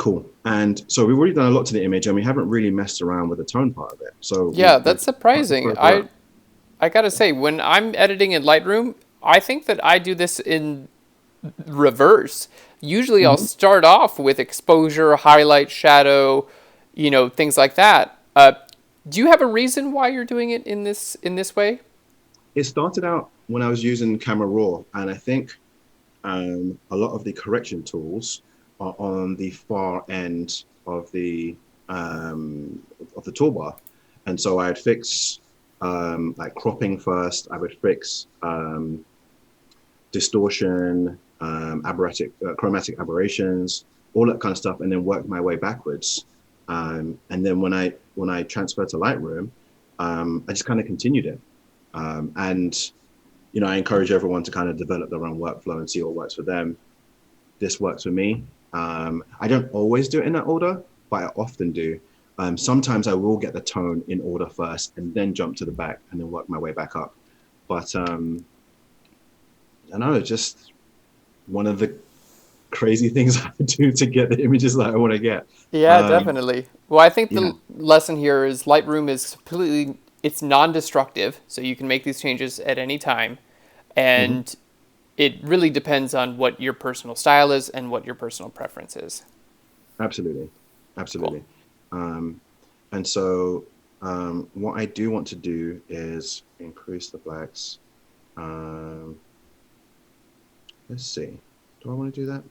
Cool. And so we've already done a lot to the image, and we haven't really messed around with the tone part of it. So Yeah, we've that's cut the surprising. profile out. I gotta say, when I'm editing in Lightroom, I think that I do this in reverse. Usually I'll Mhm. start off with exposure, highlight, shadow, things like that. Do you have a reason why you're doing it in this way? It started out when I was using Camera Raw, and I think a lot of the correction tools are on the far end of the toolbar, and so I'd fix like cropping first. I would fix distortion, chromatic aberrations, all that kind of stuff, and then work my way backwards. And then when I transferred to Lightroom, I just kind of continued it. And I encourage everyone to kind of develop their own workflow and see what works for them. This works for me. I don't always do it in that order, but I often do. Sometimes I will get the tone in order first and then jump to the back and then work my way back up. But I know it's just one of the crazy things I do to get the images that I want to get. Yeah, Um, definitely. Well, I think yeah. the lesson here is Lightroom is completely it's non-destructive, so you can make these changes at any time, Mhm. and it really depends on what your personal style is and what your personal preference is. Absolutely. Cool. Absolutely. Um, and so what I do want to do is increase the blacks. Um, let's see. Do I want to do that?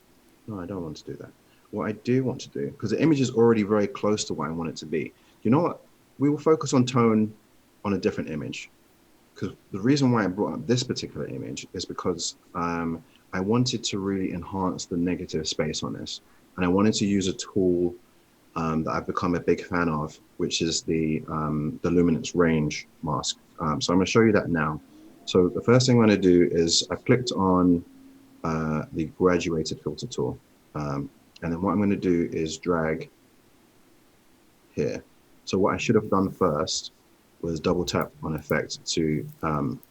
No, I don't want to do that. What I do want to do, because the image is already very close to what I want it to be. You know what? We will focus on tone on a different image. Because the reason why I brought up this particular image is because I wanted to really enhance the negative space on this. And I wanted to use a tool that I've become a big fan of, which is the Luminance range mask. So I'm going to show you that now. So the first thing I'm going to do is I've clicked on the graduated filter tool. And then what I'm going to do is drag here. So what I should have done first was double tap on effect to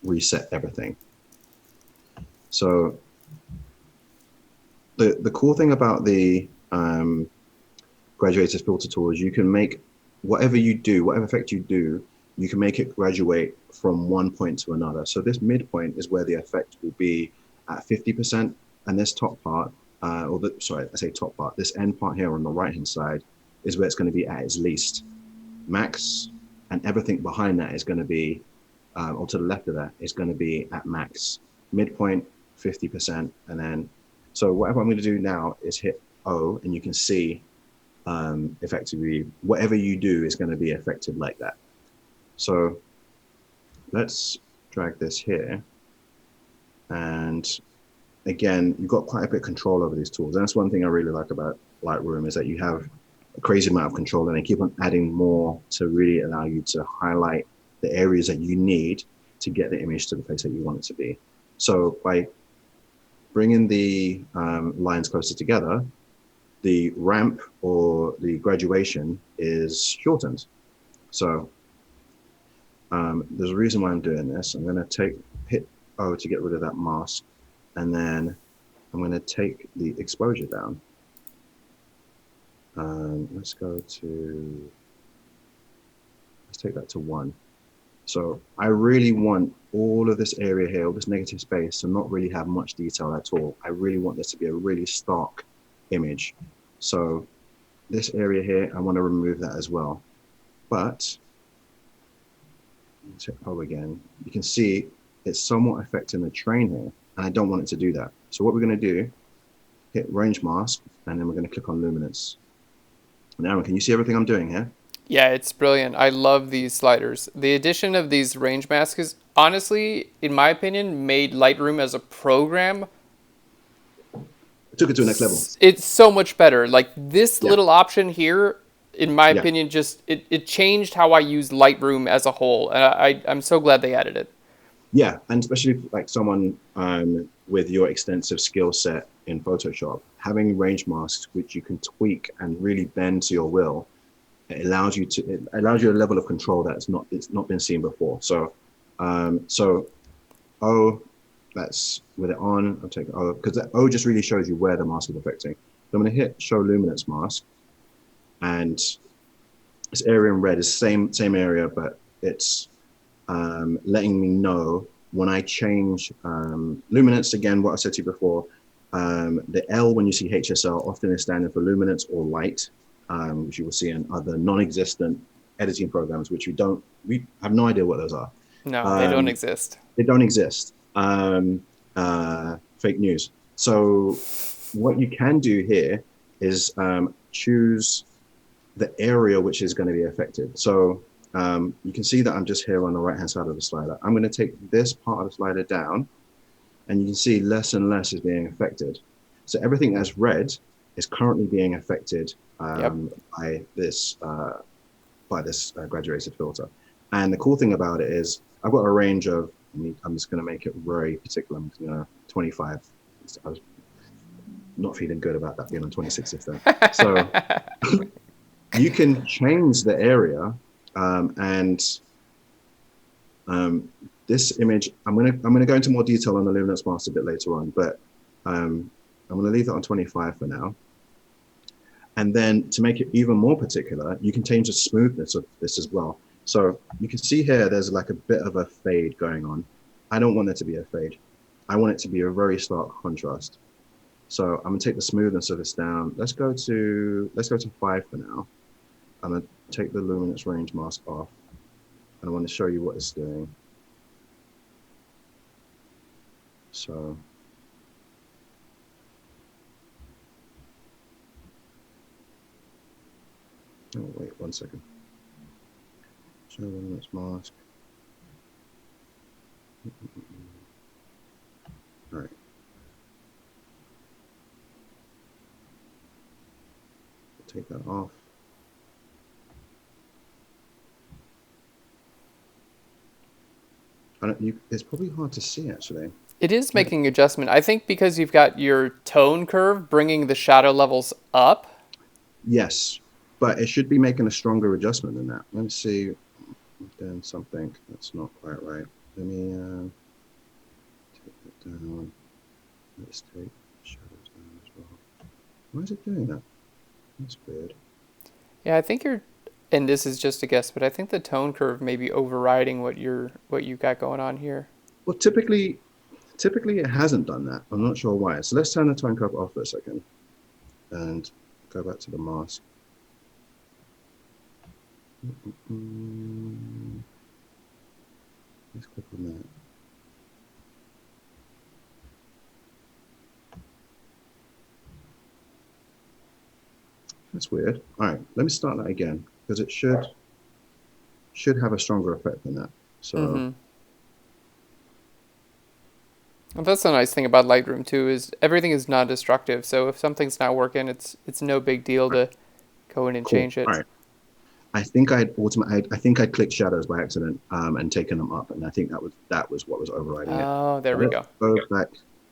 reset everything. So the cool thing about the graduated filter tool is you can make whatever you do, whatever effect you do, you can make it graduate from one point to another. So this midpoint is where the effect will be at 50%, and this top part, sorry, I say top part, this end part here on the right hand side is where it's going to be at its least. Max, and everything behind that is going to be, or to the left of that, is going to be at max. Midpoint, 50%, and then, so whatever I'm going to do now is hit O, and you can see effectively whatever you do is going to be affected like that. So let's drag this here. And again, you've got quite a bit of control over these tools. And that's one thing I really like about Lightroom is that you have a crazy amount of control and they keep on adding more to really allow you to highlight the areas that you need to get the image to the place that you want it to be. So by bringing the lines closer together, the ramp or the graduation is shortened. So there's a reason why I'm doing this. I'm going to hit O to get rid of that mask, and then I'm going to take the exposure down. Let's take that to 1. So I really want all of this area here, all this negative space, to not really have much detail at all. I really want this to be a really stark image. So this area here, I want to remove that as well. But check O again. You can see it's somewhat affecting the train here, and I don't want it to do that. So what we're going to do, hit range mask, and then we're going to click on luminance. And Aaron, can you see everything I'm doing here? Yeah, it's brilliant. I love these sliders. The addition of these range masks, honestly, in my opinion, made Lightroom as a program I took it to the next level. it's so much better. Like this Yeah, little option here, in my yeah, opinion, just it changed how I use Lightroom as a whole, and I'm so glad they added it. yeah. And especially like someone with your extensive skill set in Photoshop, having range masks which you can tweak and really bend to your will, it allows you a level of control it's not been seen before. So O, that's with it on. I'll take O because the O just really shows you where the mask is affecting. I'm going to hit Show Luminance Mask, and this area in red is same area, but it's letting me know when I change luminance. Again, what I said to you before, the L when you see HSL often is standing for luminance or light, which you will see in other non-existent editing programs, which we have no idea what those are. No, they don't exist. They don't exist. Fake news. So what you can do here is choose the area which is going to be affected. So you can see that I'm just here on the right-hand side of the slider. I'm going to take this part of the slider down, and you can see less and less is being affected. So everything that's red is currently being affected by this graduated filter. And the cool thing about it is I've got a range of, I'm just going to make it very particular. I'm going to 25. I was not feeling good about that being on 26 if that. So you can change the area, and this image, I'm gonna go into more detail on the luminance mask a bit later on, but I'm gonna leave that on 25 for now. And then to make it even more particular, you can change the smoothness of this as well. So you can see here, there's like a bit of a fade going on. I don't want it to be a fade. I want it to be a very stark contrast. So I'm gonna take the smoothness of this down. Let's go to 5 for now. I'm gonna take the luminance range mask off, and I want to show you what it's doing. So oh, wait 1 second. Show luminance mask. All right. Take that off. It's probably hard to see actually. It is making adjustment. I think because you've got your tone curve bringing the shadow levels up. Yes, but it should be making a stronger adjustment than that. Let me see. I'm doing something that's not quite right. Let me take that down. Let's take shadows down as well. Why is it doing that? That's weird. Yeah, I think you're, and this is just a guess, but I think the tone curve may be overriding what you've got going on here. Well, typically it hasn't done that. I'm not sure why. So let's turn the tone curve off for a second and go back to the mask. Let's click on that. That's weird. All right, let me start that again because it should have a stronger effect than that. So. Well, that's the nice thing about Lightroom too, is everything is non-destructive. So if something's not working, it's no big deal to go in and change it. All right. I think I clicked shadows by accident and taken them up, and I think that was what was overriding it. Oh, there we go. Go back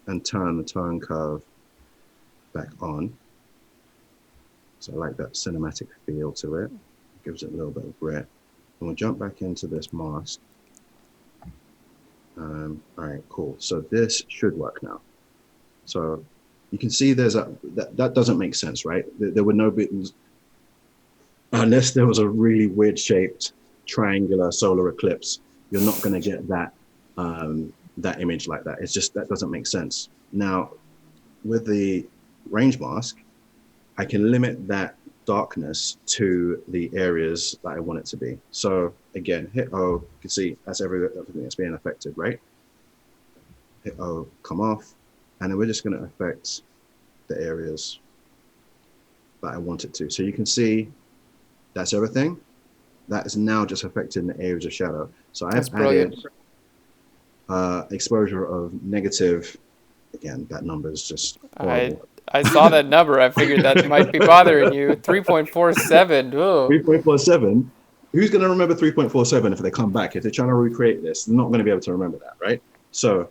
and turn the tone curve back on. So I like that cinematic feel to it. It gives it a little bit of grit. And we'll jump back into this mask. All right, cool. So this should work now. So you can see that doesn't make sense, right? There were no bits, unless there was a really weird shaped triangular solar eclipse. You're not going to get that that image like that. It's just, that doesn't make sense. Now, with the range mask, I can limit that darkness to the areas that I want it to be. So again, hit O, you can see that's everything that's being affected, right? Hit O, come off, and then we're just going to affect the areas that I want it to. So you can see that's everything. That is now just affecting the areas of shadow. So I've added exposure of negative. Again, that number is just horrible. I saw that number. I figured that might be bothering you. 3.47. 3.47. Who's going to remember 3.47 if they come back? If they're trying to recreate this, they're not going to be able to remember that, right? So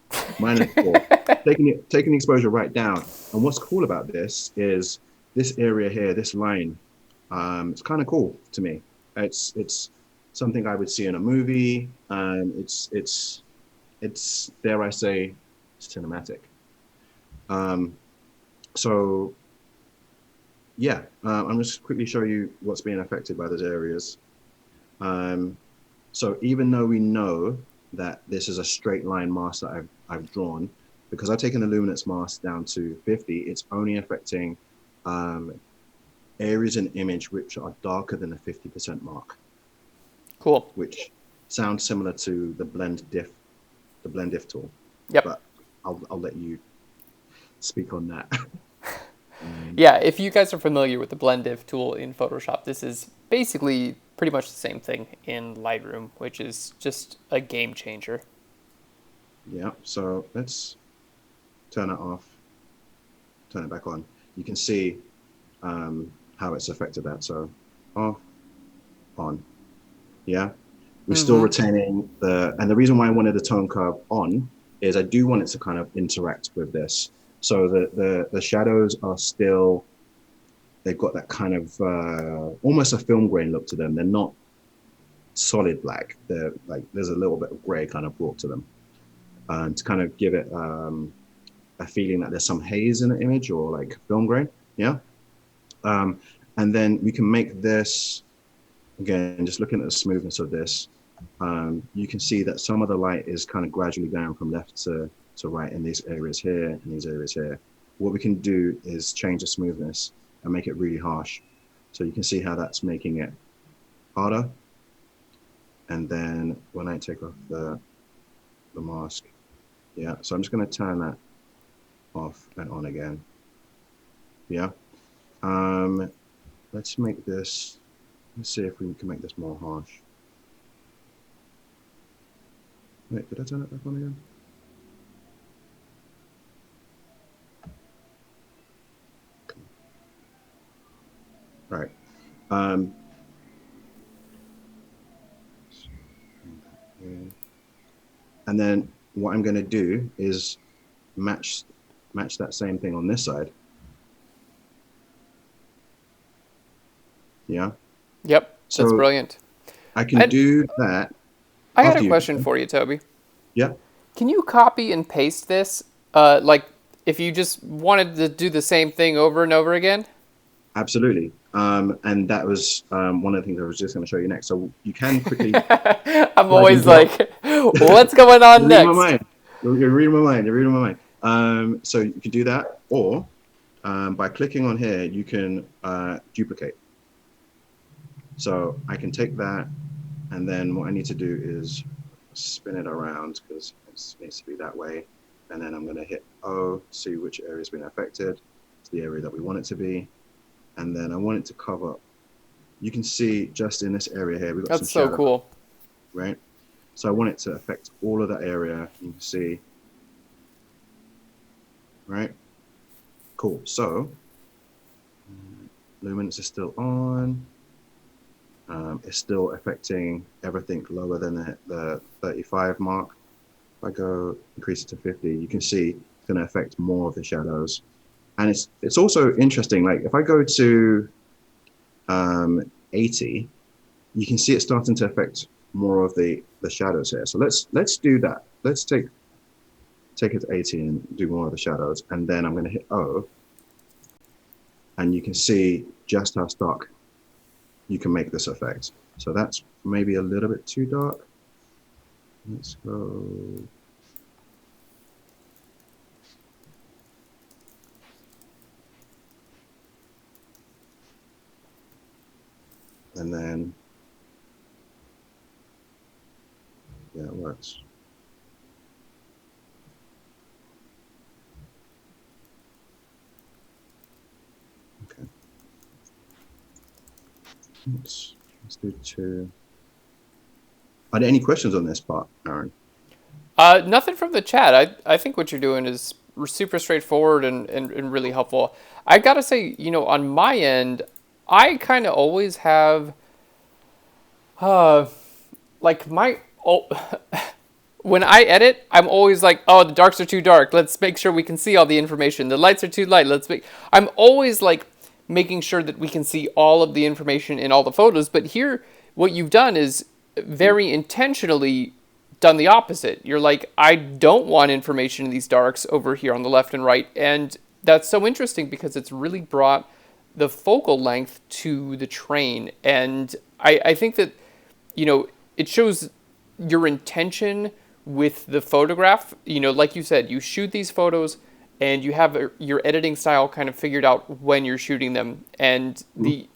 -4, taking the exposure right down. And what's cool about this is this area here, this line. It's kind of cool to me. It's something I would see in a movie. It's dare I say, cinematic. So yeah, I'm just quickly show you what's being affected by those areas. Um, so even though we know that this is a straight line mask that I've drawn, because I've taken the luminance mask down to 50, it's only affecting um, areas in image which are darker than the 50% mark, Cool. which sounds similar to the blend diff tool. Yep. But I'll let you speak on that. Yeah, if you guys are familiar with the blend diff tool in Photoshop, this is basically pretty much the same thing in Lightroom, which is just a game changer. Yeah, so let's turn it off, turn it back on. You can see how it's affected that. So off, on. Yeah, we're still Mm-hmm. retaining and the reason why I wanted the tone curve on is I do want it to kind of interact with this. So the shadows are still, they've got that kind of almost a film grain look to them. They're not solid black. They're like, there's a little bit of gray kind of brought to them to kind of give it a feeling that there's some haze in the image or like film grain. Yeah. Um, and then we can make this, again, just looking at the smoothness of this, you can see that some of the light is kind of gradually going from left to right in these areas here and these areas here. What we can do is change the smoothness and make it really harsh. So you can see how that's making it harder. And then when I take off the mask, yeah, so I'm just going to turn that off and on again. Yeah. Let's make this, let's see if we can make this more harsh. Wait, did I turn it back on again? Right. Um, and then what I'm going to do is match that same thing on this side. Yeah. Yep, that's So brilliant. I can I, do that I got a after you. question for you, Toby. Yeah, Can you copy and paste this? Like, if you just wanted to do the same thing over and over again? absolutely. And that was one of the things I was just going to show you next. So you can quickly I'm drag and always drop. like, what's going on You're reading my next? mind. You're reading my mind. You're reading my mind. So you can do that, or by clicking on here, you can duplicate. So I can take that, and then what I need to do is spin it around because it needs to be that way. And then I'm going to hit O, see which area has been affected. It's the area that we want it to be. And then I want it to cover. You can see just in this area here, we've got some That's so shadow, cool. right? So I want it to affect all of that area. You can see, right? Cool. So luminance is still on. It's still affecting everything lower than the 35 mark. If I go increase it to 50, you can see it's going to affect more of the shadows. And it's also interesting, like if I go to 80, you can see it starting to affect more of the shadows here. So let's do that. Let's take it to 80 and do more of the shadows. And then I'm going to hit O. And you can see just how stark you can make this effect. So that's maybe a little bit too dark. Let's go. And then, yeah, it works. Okay. Let's do two. Are there any questions on this part, Aaron? Nothing from the chat. I think what you're doing is super straightforward and really helpful. I gotta say, on my end, I kind of always have, like my, oh, when I edit, I'm always like, oh, the darks are too dark. Let's make sure we can see all the information. The lights are too light. I'm always like making sure that we can see all of the information in all the photos. But here, what you've done is very intentionally done the opposite. You're like, I don't want information in these darks over here on the left and right. And That's so interesting because it's really brought the focal length to the train. And I think that, you know, it shows your intention with the photograph. You know, like you said, you shoot these photos and you have your editing style kind of figured out when you're shooting them. And the,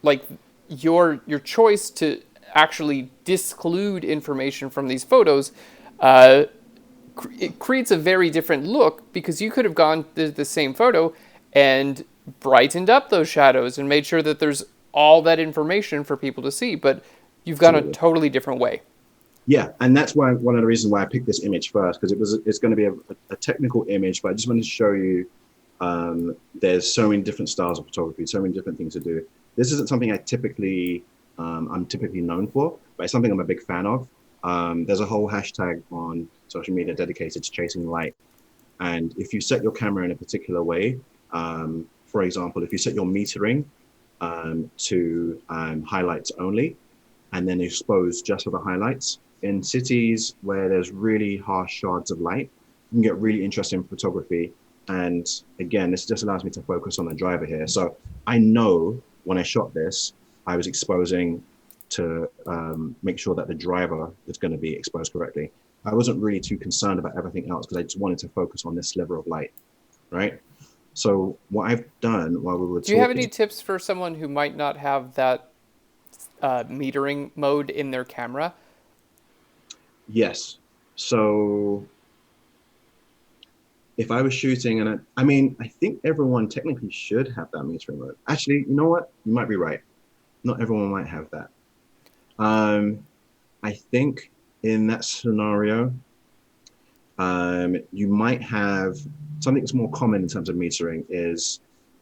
like, your choice to actually disclude information from these photos, uh, it creates a very different look because you could have gone to the same photo and brightened up those shadows and made sure that there's all that information for people to see, but you've gone a Absolutely. totally different way. Yeah, and that's why one of the reasons why I picked this image first, because it's going to be a technical image, but I just wanted to show you there's so many different styles of photography, so many different things to do. This isn't something I'm typically known for, but it's something I'm a big fan of. There's a whole hashtag on social media dedicated to chasing light, and if you set your camera in a particular way, for example, if you set your metering to highlights only, and then expose just for the highlights. In cities where there's really harsh shards of light, you can get really interesting photography. And again, this just allows me to focus on the driver here. So I know when I shot this, I was exposing to make sure that the driver is going to be exposed correctly. I wasn't really too concerned about everything else because I just wanted to focus on this sliver of light, right? So what I've done while we were Do you have talking, any tips for someone who might not have that metering mode in their camera? yes. So if I was shooting, and I mean, I think everyone technically should have that metering mode. Actually, you know what? You might be right. Not everyone might have that. Um, I think in that scenario, you might have something that's more common in terms of metering is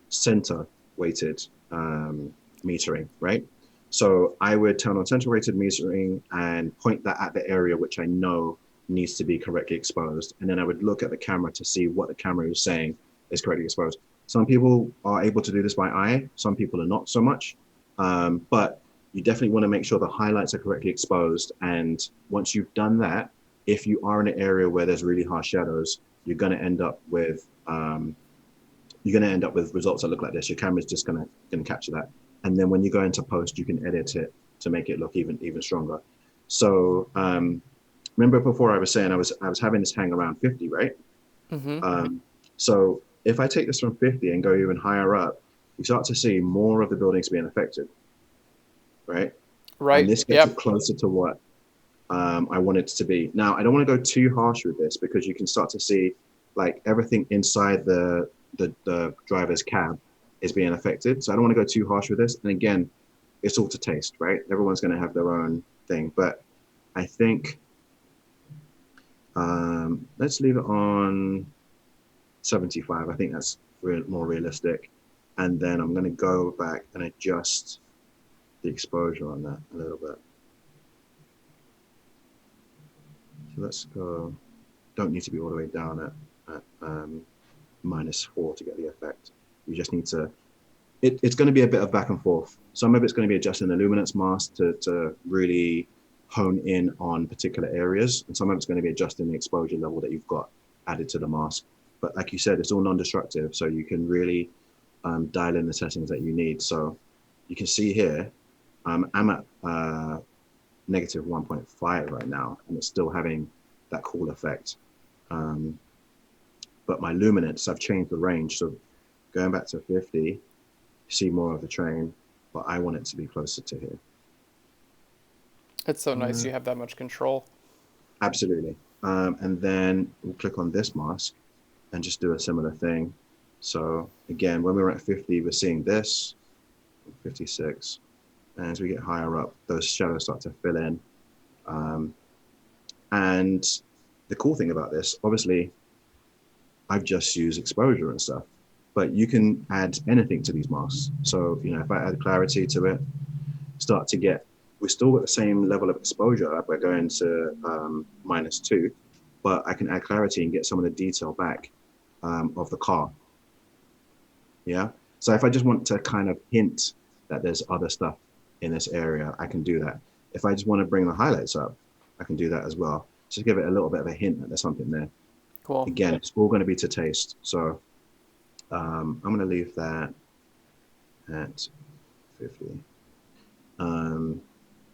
center weighted metering, right? So I would turn on center weighted metering and point that at the area which I know needs to be correctly exposed. And then I would look at the camera to see what the camera is saying is correctly exposed. Some people are able to do this by eye, some people are not so much. But you definitely want to make sure the highlights are correctly exposed. And once you've done that, if you are in an area where there's really harsh shadows, you're going to end up with results that look like this. Your camera's just going to capture that, and then when you go into post, you can edit it to make it look even stronger. So remember before I was saying I was having this hang around 50, right? Mm-hmm. So if I take this from 50 and go even higher up, you start to see more of the buildings being affected, right? And Right. this gets it Yep. closer to what I want it to be. Now, I don't want to go too harsh with this because you can start to see like everything inside the driver's cab is being affected. So I don't want to go too harsh with this. And again, it's all to taste, right? Everyone's going to have their own thing. But I think let's leave it on 75. I think that's more realistic. And then I'm going to go back and adjust the exposure on that a little bit. So let's go, don't need to be all the way down at -4 to get the effect. You just need to, it's going to be a bit of back and forth. Some of it's going to be adjusting the luminance mask to really hone in on particular areas. And some of it's going to be adjusting the exposure level that you've got added to the mask. But like you said, it's all non-destructive. So you can really dial in the settings that you need. So you can see here, I'm at negative 1.5 right now, and it's still having that cool effect. But my luminance, I've changed the range. So going back to 50, you see more of the train, but I want it to be closer to here. It's so nice you have that much control. Absolutely. And then we'll click on this mask and just do a similar thing. So again, when we're at 50, we're seeing this, 56. And as we get higher up, those shadows start to fill in. And the cool thing about this, obviously, I've just used exposure and stuff, but you can add anything to these masks. So, you know, if I add clarity to it, we're still at the same level of exposure. We're going to -2, but I can add clarity and get some of the detail back of the car. Yeah. So if I just want to kind of hint that there's other stuff in this area, I can do that. If I just want to bring the highlights up, I can do that as well. Just give it a little bit of a hint that there's something there. Cool. Again, it's all going to be to taste. So I'm going to leave that at 50. Um,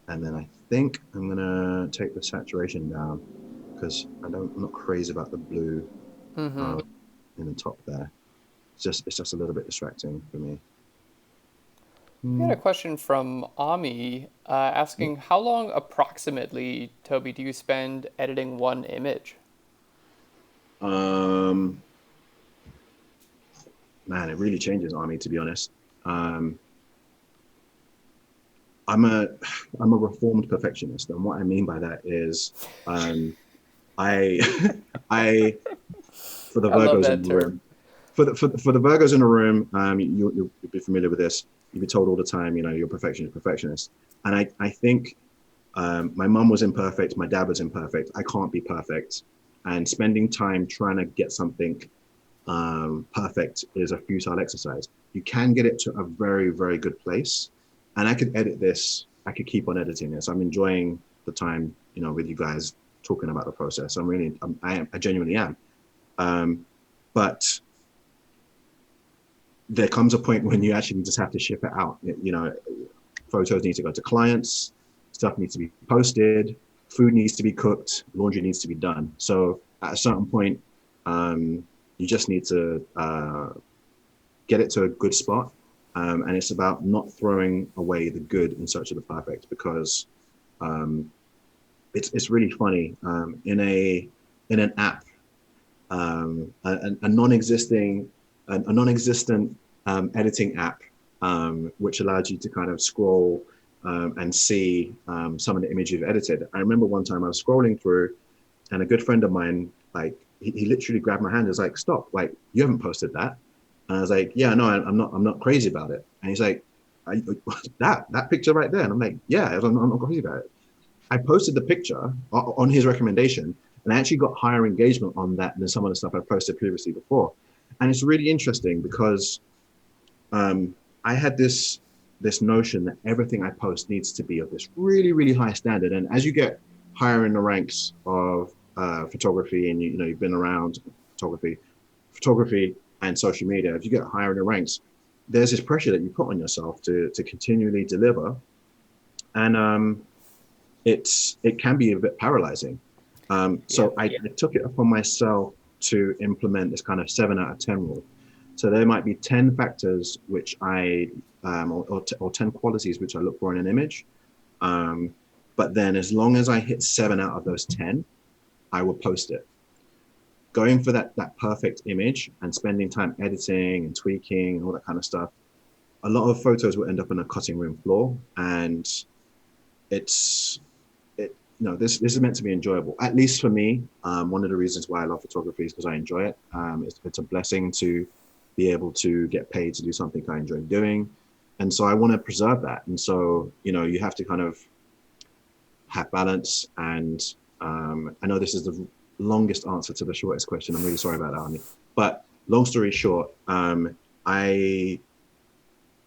and then I think I'm going to take the saturation down because I'm not crazy about the blue Mm-hmm. uh, in the top there. It's just a little bit distracting for me. We got a Mm. question from Ami asking, how long approximately, Toby, do you spend editing one image? Um, Man, it really changes on me, to be honest. Um, I'm a I'm a reformed perfectionist, and what I mean by that is, I I for the I love Virgos in that the term. room, for the Virgos in the room, you'll be familiar with this. You'll be told all the time, you're perfectionist, and I think my mum was imperfect, my dad was imperfect. I can't be perfect, and spending time trying to get something perfect is a futile exercise. You can get it to a very, very good place. And I could edit this. I could keep on editing this. I'm enjoying the time, with you guys talking about the process. I genuinely am. Um, but there comes a point when you actually just have to ship it out. Photos need to go to clients, stuff needs to be posted, food needs to be cooked, laundry needs to be done. So at a certain point, you just need to get it to a good spot. And it's about not throwing away the good in search of the perfect because um, it's really funny in an app, a non-existing a non-existent editing app, which allows you to kind of scroll and see some of the images you've edited. I remember one time I was scrolling through, and a good friend of mine, like he literally grabbed my hand and was like, "Stop! Like you haven't posted that." And I was like, "Yeah, no, I'm not crazy about it." And he's like, that picture right there," and I'm like, "Yeah, I'm not crazy about it." I posted the picture on his recommendation, and I actually got higher engagement on that than some of the stuff I posted previously before. And it's really interesting because um, I had this notion that everything I post needs to be of this really, really high standard. And as you get higher in the ranks of photography, and you've been around photography and social media, if you get higher in the ranks, there's this pressure that you put on yourself to continually deliver, and it can be a bit paralyzing. Yeah. So I took it upon myself to implement this kind of 7 out of 10 rule. So there might be 10 factors which or 10 qualities which I look for in an image. Um, but then as long as I hit 7 out of those 10, I will post it. Going for that perfect image and spending time editing and tweaking and all that kind of stuff. A lot of photos will end up on a cutting room floor, and it's this is meant to be enjoyable. At least for me, one of the reasons why I love photography is because I enjoy it. It's a blessing to be able to get paid to do something I enjoy doing, and so I want to preserve that. And so you have to kind of have balance. And I know this is the longest answer to the shortest question. I'm really sorry about that, Arnie. But long story short, I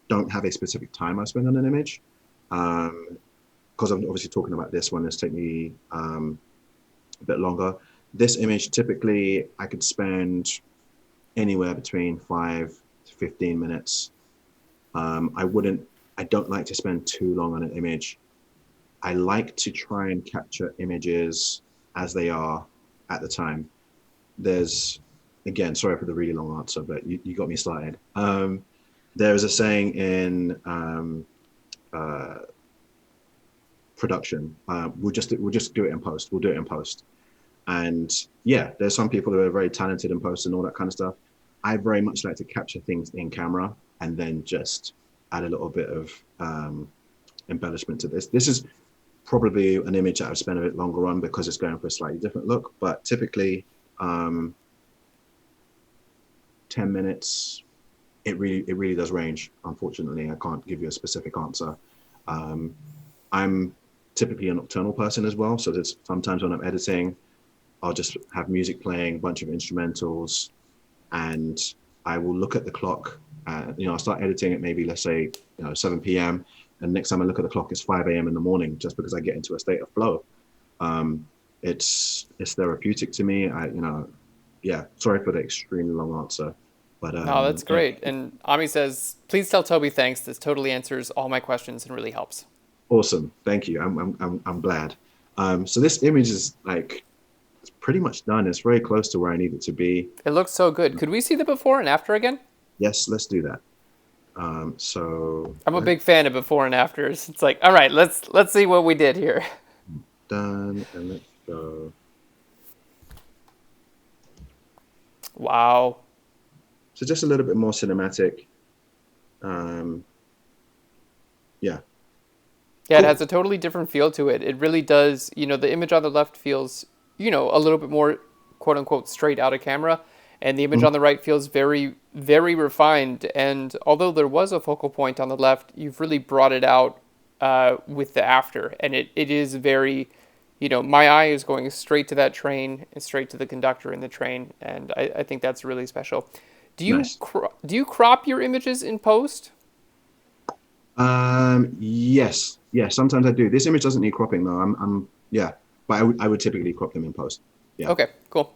don't have a specific time I spend on an image. Because I'm obviously talking about this one, it's taken me a bit longer. This image, typically, I could spend anywhere between 5 to 15 minutes. I wouldn't, I don't like to spend too long on an image. I like to try and capture images as they are at the time. There's, again, sorry for the really long answer, but you got me started. There's a saying in uh, production, we'll just do it in post. We'll do it in post. And yeah, there's some people who are very talented in post and all that kind of stuff. I very much like to capture things in camera and then just add a little bit of embellishment to this. This is probably an image that I've spent a bit longer on because it's going for a slightly different look, but typically um, 10 minutes, it really does range. Unfortunately, I can't give you a specific answer. Um, I'm typically a nocturnal person as well. So there's sometimes when I'm editing, I'll just have music playing, a bunch of instrumentals, and I will look at the clock. I'll start editing at maybe, let's say, 7 p.m. And next time I look at the clock, it's 5 a.m. in the morning, just because I get into a state of flow. Um, it's therapeutic to me. Yeah. Sorry for the extremely long answer. But No, that's yeah, great. And Ami says, please tell Toby thanks. This totally answers all my questions and really helps. awesome. Thank you. I'm glad. So this image is like it's pretty much done. It's very close to where I need it to be. It looks so good. Could we see the before and after again? Yes, let's do that. So I'm a let's big fan of before and afters. It's like, all right, let's see what we did here. done and let's go. Wow. So just a little bit more cinematic. Um, yeah, Yeah, it has cool. a totally different feel to it. It really does. The image on the left feels, a little bit more quote unquote straight out of camera, and the image Mhm. on the right feels very, very refined. And although there was a focal point on the left, you've really brought it out with the after, and it is very, my eye is going straight to that train and straight to the conductor in the train, and I think that's really special. Nice. Do you crop your images in post? Yes, yes. Sometimes I do. This image doesn't need cropping though. Yeah, but I would typically crop them in post. Yeah, Okay, cool.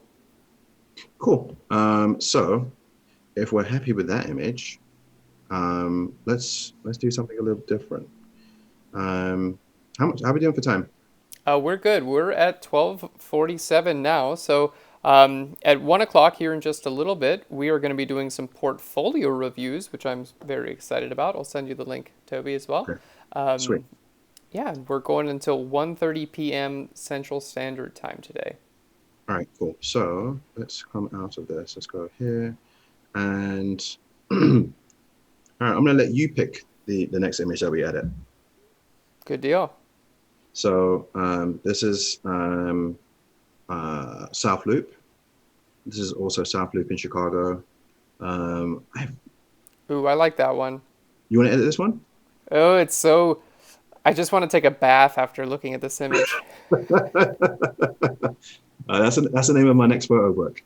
cool. So if we're happy with that image, let's do something a little different. How are we doing for time? We're good. We're at 12:47 now. So at 1 o'clock here in just a little bit, we are going to be doing some portfolio reviews, which I'm very excited about. I'll send you the link, Toby, as well. Okay, sweet. Um, yeah, we're going until 1:30 p.m. Central Standard Time today. All right, cool. So let's come out of this. Let's go here. And all right, I'm gonna let you pick the next image that we edit. Good deal. So this is South Loop. This is also South Loop in Chicago. Um, I, Ooh, I like that one. you want to edit this one? Oh, it's so. I just want to take a bath after looking at this image. That's the name of my next photo book.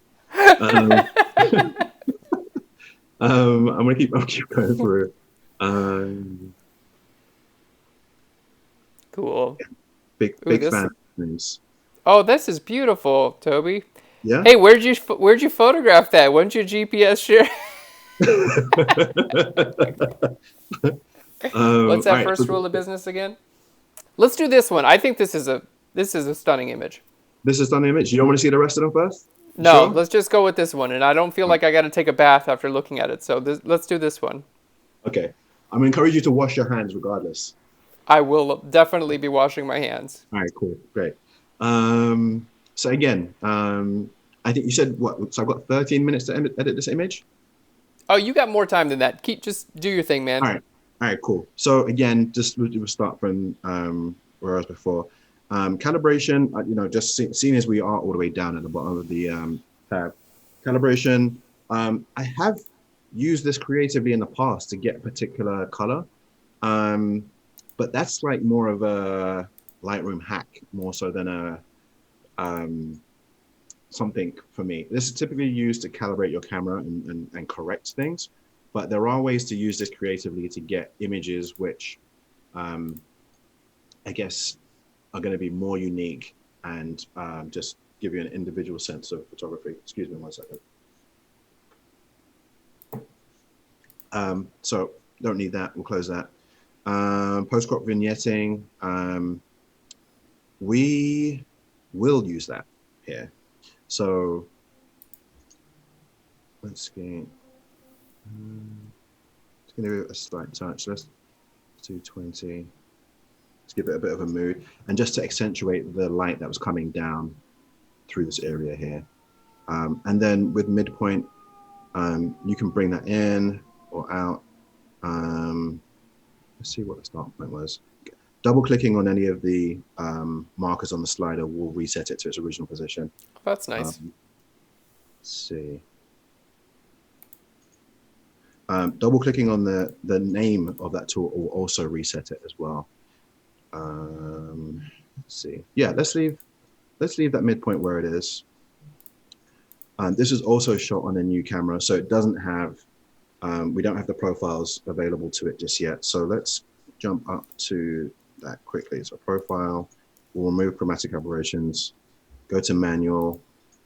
Um, I'll keep going through. Um, Cool. Ooh, big this. fan of names. Oh, this is beautiful, Toby. Yeah. Hey, where'd you photograph that? When'd your GPS share? What's All that right. So first rule of business again? Let's do this one. I think this is a stunning image. this is done image. You don't want to see the rest of them first? You No, sure? let's just go with this one. And I don't feel like I got to take a bath after looking at it. So let's do this one. Okay. I'm gonna encourage you to wash your hands regardless. I will definitely be washing my hands. All right, cool, great. So again, I think you said what? So I've got 13 minutes to edit this image. Oh, you got more time than that. Just do your thing, man. All right, cool. So again, just we'll start from where I was before. Calibration, seeing as we are all the way down at the bottom of the tab, calibration. I have used this creatively in the past to get a particular color. But that's like more of a Lightroom hack, more so than a something for me. This is typically used to calibrate your camera and correct things, but there are ways to use this creatively to get images which I guess are going to be more unique and just give you an individual sense of photography. Excuse me 1 second. So don't need that, we'll close that. Post-crop vignetting, we will use that here. So let's get, it's going to be a slight touch. Let's do 20. Let's give it a bit of a mood. And just to accentuate the light that was coming down through this area here. And then with midpoint, you can bring that in or out. Let's see what the start point was. Double clicking on any of the markers on the slider will reset it to its original position. That's nice. Let's see. Double clicking on the name of that tool will also reset it as well. Let's see. Yeah, let's leave that midpoint where it is. This is also shot on a new camera, so it doesn't have, we don't have the profiles available to it just yet. So let's jump up to that quickly. So profile, we'll remove chromatic aberrations, go to manual.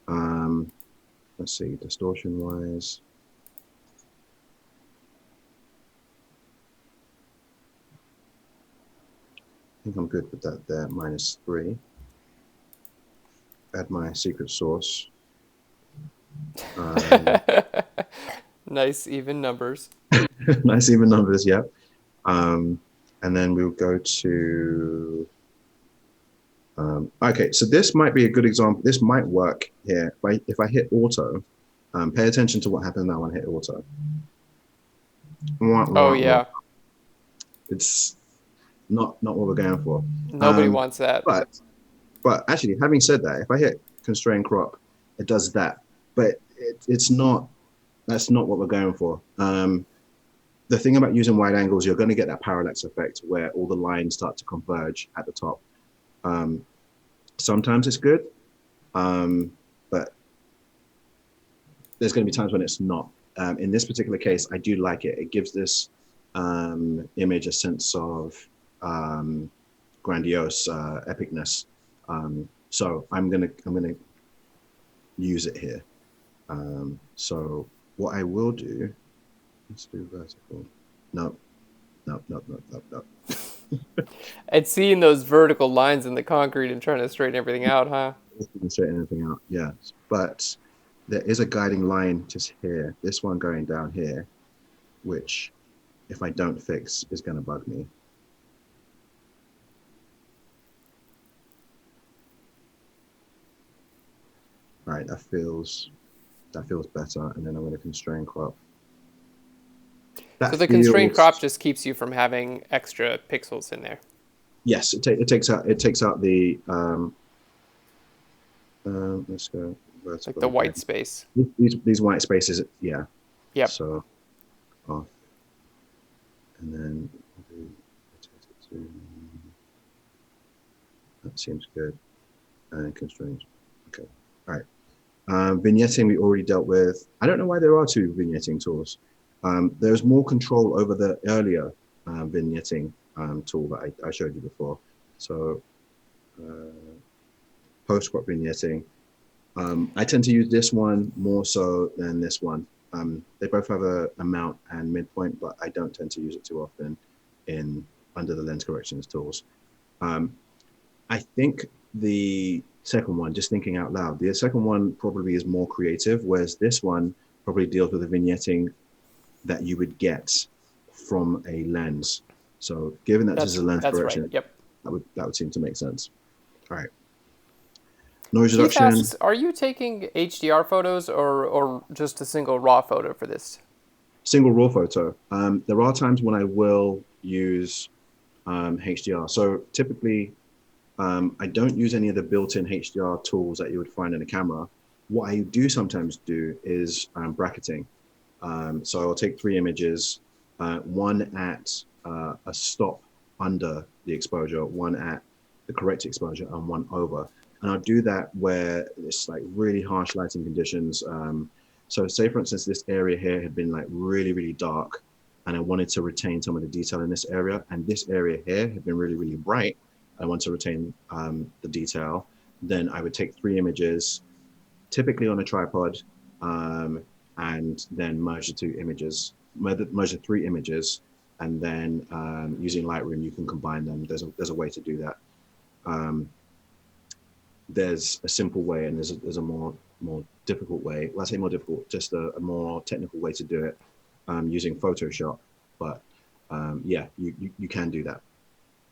Let's see, distortion wise. think I'm good with that there, -3. Add my secret sauce. Um, Nice even numbers. nice even numbers, yeah. Um, and then we'll go to, okay, so this might be a good example. This might work here. If I hit auto, pay attention to what happens now when I hit auto. Wah, Oh wah, wah. yeah, It's not what we're going for. nobody Um, wants that. but but actually, having said that, if I hit constrain crop, it does that. But it's not. That's not what we're going for. The thing about using wide angles, you're going to get that parallax effect where all the lines start to converge at the top. Um, Sometimes it's good, but there's going to be times when it's not. In this particular case, I do like it. It gives this image a sense of grandiose epicness. So I'm gonna use it here. So what I will do, let's do vertical. No, no, no, no, no, no. And seeing those vertical lines in the concrete and trying to straighten everything out, huh? Didn't straighten anything out. Yeah, but there is a guiding line just here. This one going down here, which if I don't fix is going to bug me. All right, that feels better, and then I'm going to constrain crop. So That the constrained crop feels, just keeps you from having extra pixels in there. yes, it takes out the let's go Like vertical the again. white space. These white spaces, yeah. Yep. So off, and then that seems good. And constraints. Okay. All right. Vignetting we already dealt with. I don't know why there are two vignetting tools. There's more control over the earlier vignetting tool that I showed you before. So post-crop vignetting. I tend to use this one more so than this one. They both have a mount and midpoint, but I don't tend to use it too often in under the lens corrections tools. I think the second one, just thinking out loud, the second one probably is more creative, whereas this one probably deals with the vignetting that you would get from a lens. So given that this is a lens That's right. correction, Yep. that would seem to make sense. All right. Noise Keith reduction, asks, are you taking HDR photos or just a single raw photo for this? single raw photo. There are times when I will use HDR. So typically, I don't use any of the built-in HDR tools that you would find in a camera. What I do sometimes do is bracketing. So I'll take 3 images, one at a stop under the exposure, one at the correct exposure, and one over. And I'll do that where it's like really harsh lighting conditions. So say for instance, this area here had been like really, really dark and I wanted to retain some of the detail in this area. And this area here had been really, really bright. I want to retain the detail. Then I would take 3 images, typically on a tripod, and then merge the 2 images, merge the 3 images, and then using Lightroom, you can combine them. There's a way to do that. Um, there's a simple way, and there's a more difficult way. Well, I say more difficult, just a more technical way to do it using Photoshop. But yeah, you can do that.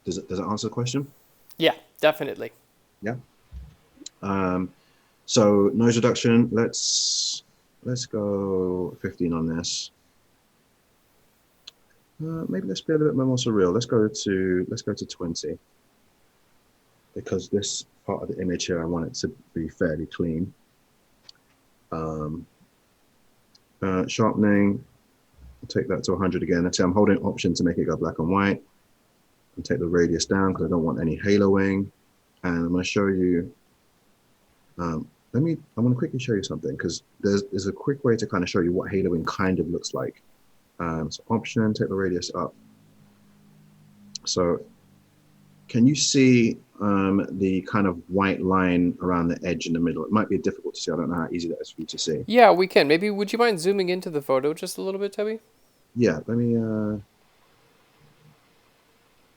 Does it answer the question? Yeah, definitely. Yeah. Um, so noise reduction, let's go 15 on this. Maybe let's be a little bit more surreal. Let's go to 20 because this part of the image here I want it to be fairly clean. Sharpening, I'll take that to 100 again. I'm holding Option to make it go black and white, and take the radius down because I don't want any haloing. And I'm going to show you. I'm going to quickly show you something because there's a quick way to kind of show you what haloing kind of looks like. So Option, take the radius up. So can you see the kind of white line around the edge in the middle? It might be difficult to see. I don't know how easy that is for you to see. Yeah, we can. Maybe would you mind zooming into the photo just a little bit, Toby? Yeah, let me,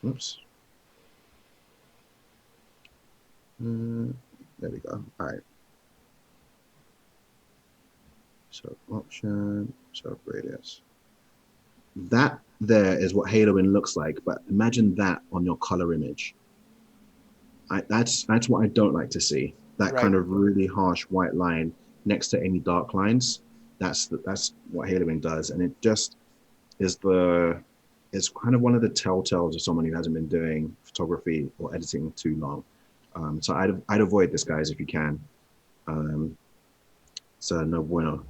oops. There we go. All right. So option, so radius. That there is what haloing looks like, but imagine that on your color image. That's what I don't like to see. That Right. kind of really harsh white line next to any dark lines. That's what haloing does, and it just is the it's kind of one of the telltales of someone who hasn't been doing photography or editing too long. So I'd avoid this, guys, if you can. Um, so no bueno.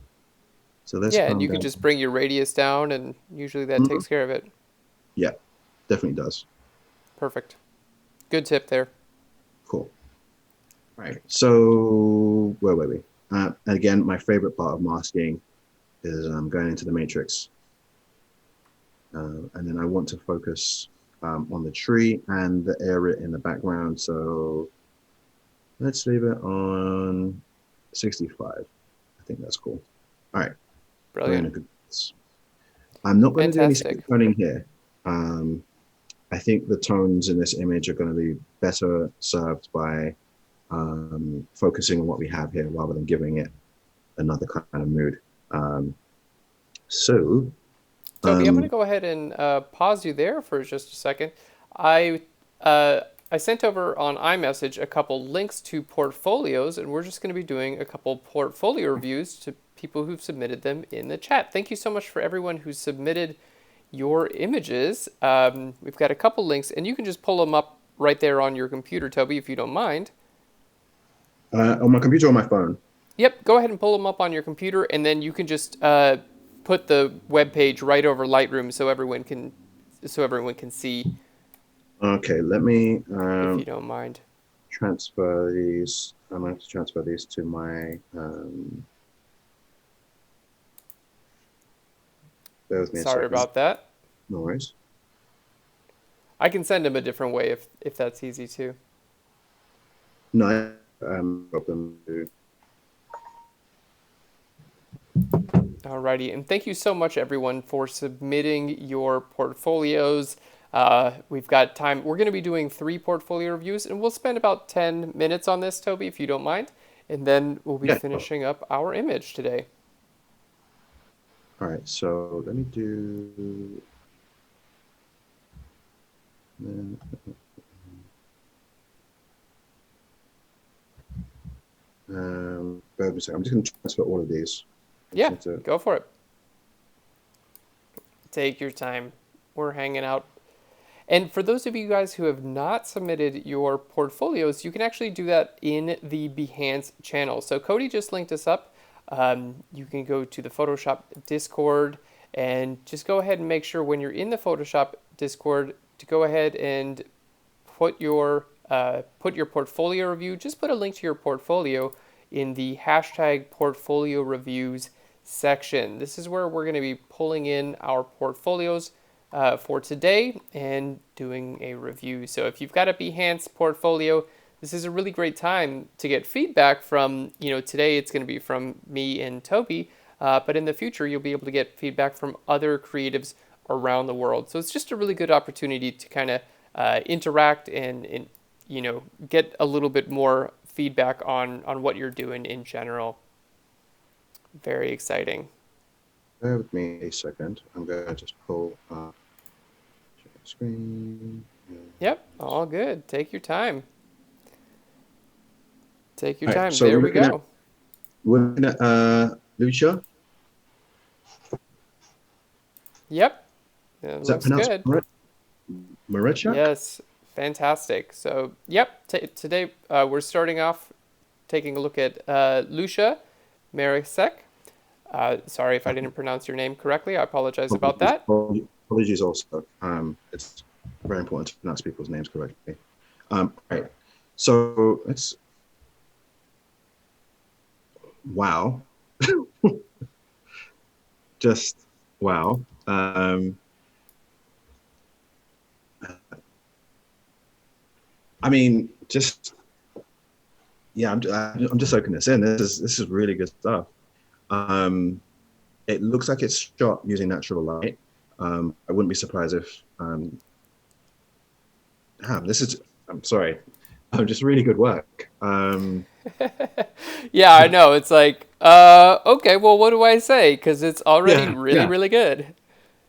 So let's Yeah, and calm you can down. just bring your radius down, and usually that Mhm. takes care of it. Yeah, definitely does. Perfect. Good tip there. Cool. All right. So where were we? Again, my favorite part of masking is going into the matrix. And then I want to focus on the tree and the area in the background. So let's leave it on 65. I think that's cool. All right. We're in Brilliant. a good place. I'm not going to do any Fantastic. split toning here. Um, I think the tones in this image are going to be better served by focusing on what we have here rather than giving it another kind of mood. Um, so, Toby, I'm going to um, go ahead and pause you there for just a second. I I sent over on iMessage a couple links to portfolios, and we're just going to be doing a couple portfolio reviews to people who've submitted them in the chat. Thank you so much for everyone who submitted your images. We've got a couple links, and you can just pull them up right there on your computer, Toby, if you don't mind. on my computer or my phone. Yep, go ahead and pull them up on your computer, and then you can just put the web page right over Lightroom so everyone can see, Okay, let me if you don't mind. transfer these. I'm going to transfer these to my. Bear with me a Sorry second. about that. No worries. I can send them a different way if that's easy too. No, problem. Alrighty, and thank you so much, everyone, for submitting your portfolios. We've got time. We're going to be doing 3 portfolio reviews, and we'll spend about 10 minutes on this, Toby, if you don't mind. And then we'll be Yeah. finishing up our image today. All right. So let me do. Bear with me a second. I'm just going to transfer all of these. I just Yeah, need to. go for it. Take your time. We're hanging out. And for those of you guys who have not submitted your portfolios, you can actually do that in the Behance channel. So Cody just linked us up. You can go to the Photoshop Discord and just go ahead and make sure when you're in the Photoshop Discord to go ahead and put your portfolio review. Just put a link to your portfolio in the hashtag portfolio reviews section. This is where we're going to be pulling in our portfolios for today and doing a review. So if you've got a Behance portfolio, this is a really great time to get feedback from, today it's going to be from me and Toby, but in the future you'll be able to get feedback from other creatives around the world. So it's just a really good opportunity to kind of interact and get a little bit more feedback on what you're doing in general. Very exciting. Bear with me a second. I'm going to just pull up screen. Yep, all good. Take your time. Take your All right. time. So There we go. we're looking at Lucia. Yep, it Is that looks pronounced good. Marechak? Yes, fantastic. So, yep, today we're starting off taking a look at Lucia Marisek. Sorry if I didn't pronounce your name correctly. I apologize about Apologies, that. apologies also. It's very important to pronounce people's names correctly. Right. So it's wow. Just wow. I mean, just yeah. I'm just soaking this in. This is really good stuff. Um, it looks like it's shot using natural light. I wouldn't be surprised if this is. I'm sorry. Just really good work. Yeah, I know. It's like, okay, well, what do I say? Because it's already Yeah, really, yeah, really good.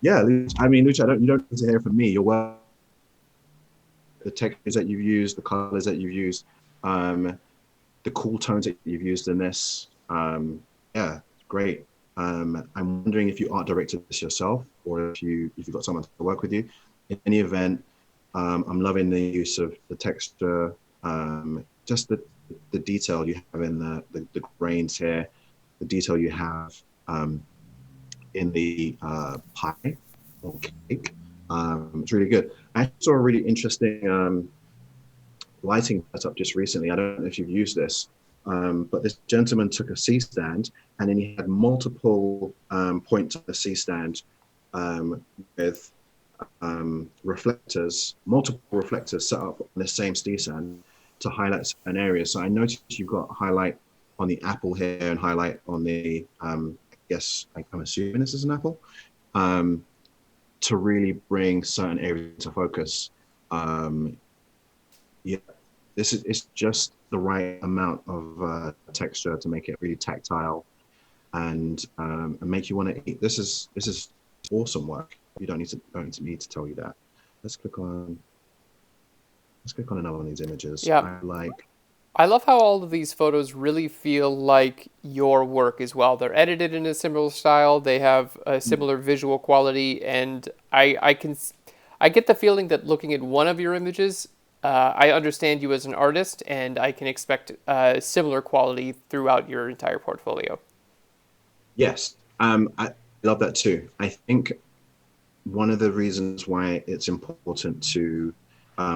yeah. I mean, Lucha, you don't need to hear from me. Your work, the textures that you've used, the colors that you've used, um, the cool tones that you've used in this. Yeah, great. I'm wondering if you art directed this yourself, or if you've got someone to work with you. In any event, I'm loving the use of the texture, just the detail you have in the grains here, the detail you have in the pie or cake. It's really good. I saw a really interesting lighting setup just recently. I don't know if you've used this, but this gentleman took a C stand and then he had multiple points on the C stand with reflectors, multiple reflectors set up on the same C stand to highlight certain areas. So I noticed you've got highlight on the apple here and highlight on the, I guess I'm assuming this is an apple, um, to really bring certain areas into focus. Um, yeah, this is it's just the right amount of texture to make it really tactile and make you want to eat. This is awesome work. You don't need to tell you that. Let's click on let's click on another one of these images. Yeah, I like I love how all of these photos really feel like your work as well. They're edited in a similar style. They have a similar visual quality, and I get the feeling that looking at one of your images, I understand you as an artist, and I can expect similar quality throughout your entire portfolio. yes. I love that too. I think one of the reasons why it's important to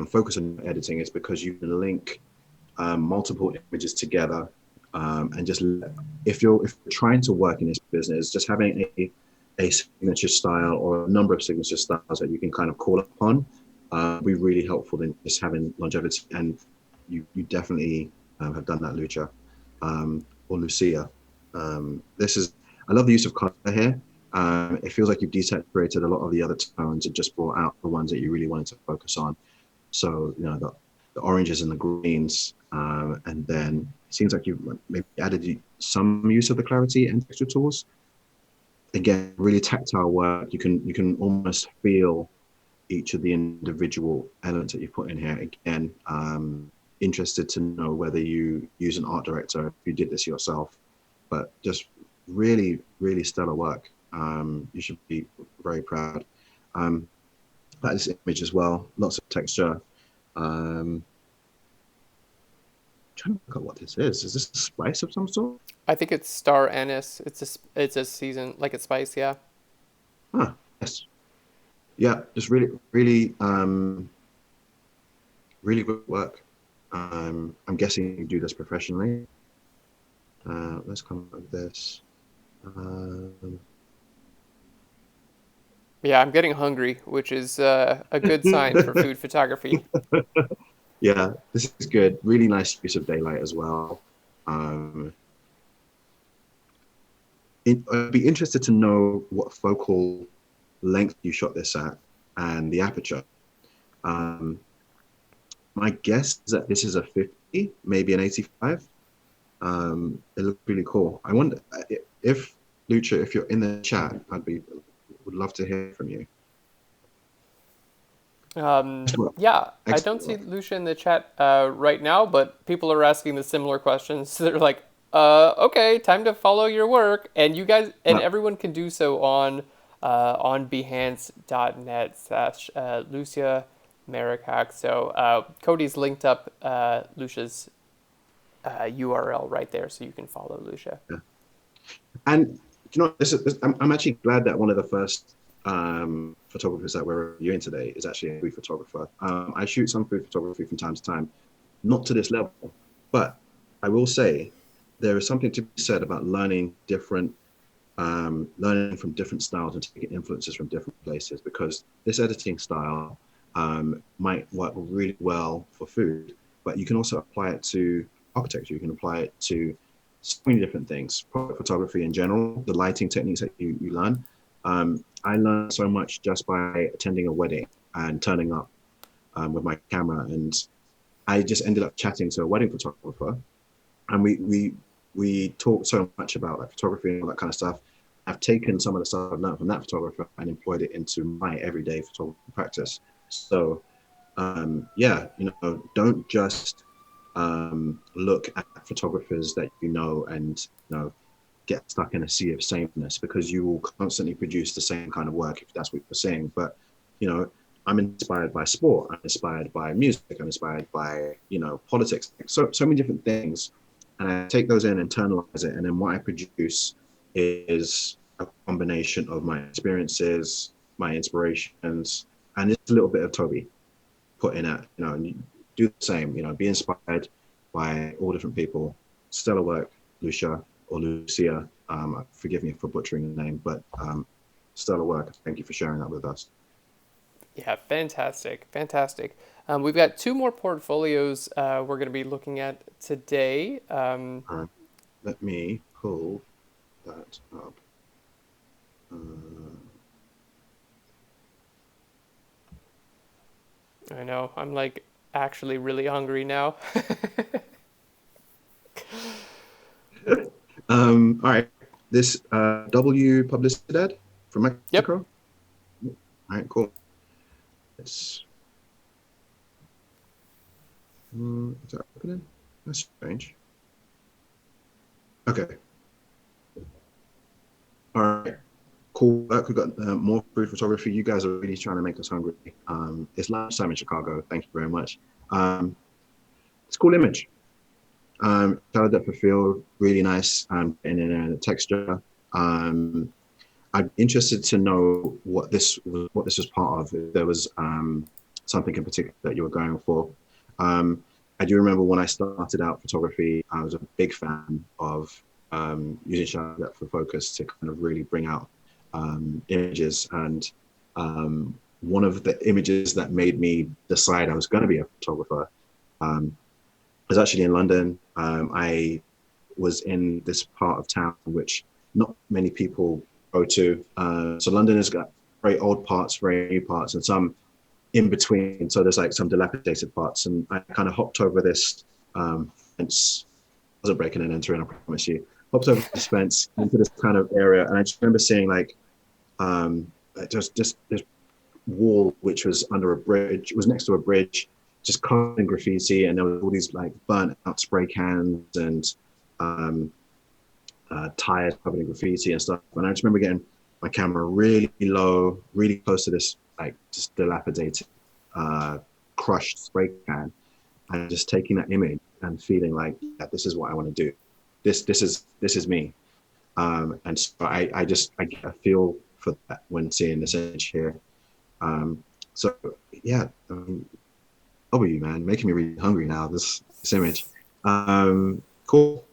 focus on editing is because you can link multiple images together and just if you're trying to work in this business, just having a signature style or a number of signature styles that you can kind of call upon be really helpful in just having longevity. And you definitely have done that, Lucha or Lucia. This is I love the use of color here. It feels like you've desaturated a lot of the other tones and just brought out the ones that you really wanted to focus on. So the oranges and the greens, and then it seems like you've maybe added some use of the clarity and texture tools. Again, really tactile work. You can almost feel each of the individual elements that you put in here. Again, interested to know whether you use an art director, if you did this yourself, but just really, really stellar work. You should be very proud. Um, that is image as well, lots of texture. Trying to look at what this is. Is this a spice of some sort? I think it's star anise. It's a season like it's spice. Yeah. Huh. Yes. Yeah. Just really, really, really good work. I'm guessing you do this professionally. Let's come up with this. Um, Yeah, I'm getting hungry, which is a good sign for food photography. yeah, this is good. Really nice use of daylight as well. Um, I'd be interested to know what focal length you shot this at and the aperture. Um, my guess is that this is a 50, maybe an 85. It looked really cool. I wonder if Lucha, if you're in the chat, would love to hear from you. Yeah, I don't Excellent see work. Lucia in the chat right now, but people are asking the similar questions. They're like, okay, time to follow your work. And you guys, and Yeah, everyone can do so on behance.net slash Lucia Marikak. So Cody's linked up Lucia's URL right there so you can follow Lucia. yeah. And I'm actually glad that one of the first photographers that we're reviewing today is actually a food photographer. I shoot some food photography from time to time, not to this level, but I will say there is something to be said about learning from different styles and taking influences from different places, because this editing style might work really well for food, but you can also apply it to architecture. You can apply it to so many different things, product photography in general, the lighting techniques that you learn. I learned so much just by attending a wedding and turning up with my camera and I just ended up chatting to a wedding photographer, and we talked so much about like photography and all that kind of stuff. I've taken some of the stuff I've learned from that photographer and employed it into my everyday photography practice. So yeah, don't just look at photographers that and get stuck in a sea of sameness, because you will constantly produce the same kind of work if that's what you're saying. But you know, I'm inspired by sport. I'm inspired by music. I'm inspired by politics. So many different things, and I take those in, internalize it, and then what I produce is a combination of my experiences, my inspirations, and just a little bit of Toby put in it. And you do the same. Be inspired by all different people. Stellar work, Lucia or Lucia. Forgive me for butchering the name, but stellar work. Thank you for sharing that with us. Yeah, fantastic, fantastic. We've got two more portfolios we're going to be looking at today. Let me pull that up. Uh, I know, I'm like actually really hungry now. all right. This W Publicidad from Yep. Mexico. All right, cool. It's is that opening? That's strange. Okay. All right. Cool work. We've got more food photography. You guys are really trying to make us hungry. It's lunchtime in Chicago. Thank you very much. It's a cool image. Color depth of field, really nice. And then the texture. I'm interested to know what this was part of. If there was something in particular that you were going for. I do remember when I started out photography, I was a big fan of using sharp depth of focus to kind of really bring out images. And one of the images that made me decide I was going to be a photographer was actually in London. I was in this part of town which not many people go to. So London has got very old parts, very new parts, and some in between. So there's like some dilapidated parts, and I kind of hopped over this fence. I wasn't breaking and entering, I promise you. Hopped over this fence into this kind of area, and I just remember seeing like just this wall which was under a bridge. It was next to a bridge, just covered in graffiti, and there were all these like burnt out spray cans and um, tires covered in graffiti and stuff. And I just remember getting my camera really low, really close to this like just dilapidated, crushed spray can, and just taking that image and feeling like, yeah, this is what I want to do. This is me. And so I get a feel for that when seeing this image here. So yeah, W man, making me really hungry now. This image, cool.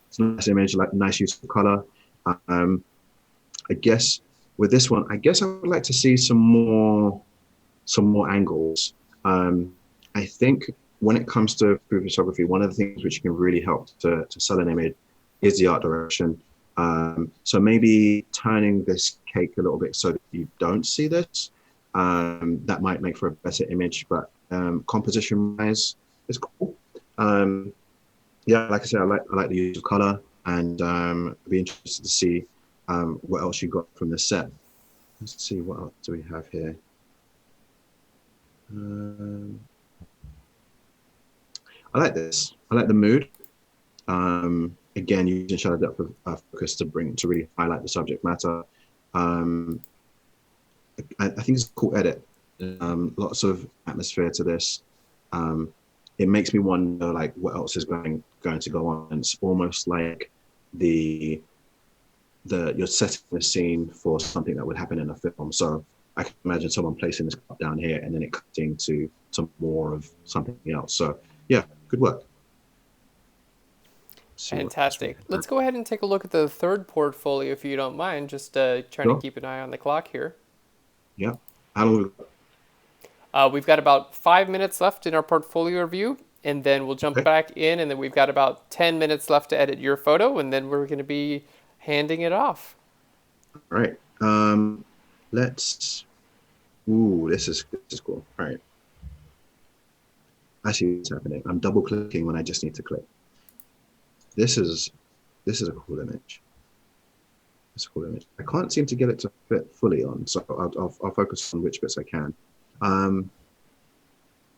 It's a nice image, like nice use of color. Um, I guess with this one, I guess I would like to see some more angles. I think when it comes to food photography, one of the things which can really help to sell an image is the art direction. So maybe turning this cake a little bit so that you don't see this. That might make for a better image, but composition wise, it's cool. Um, yeah, like I said, I like the use of color, and I'd be interested to see what else you got from the set. Let's see, what else do we have here? Um, I like this. I like the mood. Again, using shadow depth of focus to really highlight the subject matter. Um, I think it's a cool edit. Lots of atmosphere to this. Um, it makes me wonder like what else is going to go on. It's almost like the you're setting the scene for something that would happen in a film. So I can imagine someone placing this cup down here and then it cutting to some more of something else. So yeah, good work. Let's see what else we Fantastic. have. Let's go ahead and take a look at the third portfolio if you don't mind, just trying to Sure. keep an eye on the clock here. Yeah. How long? We've got about 5 minutes left in our portfolio review, and then we'll jump Okay. back in, and then we've got about 10 minutes left to edit your photo, and then we're going to be handing it off. All right. Let's. Ooh, this is cool. All right. I see what's happening. I'm double clicking when I just need to click. This is a cool image. It's a cool image. I can't seem to get it to fit fully on, so I'll focus on which bits I can.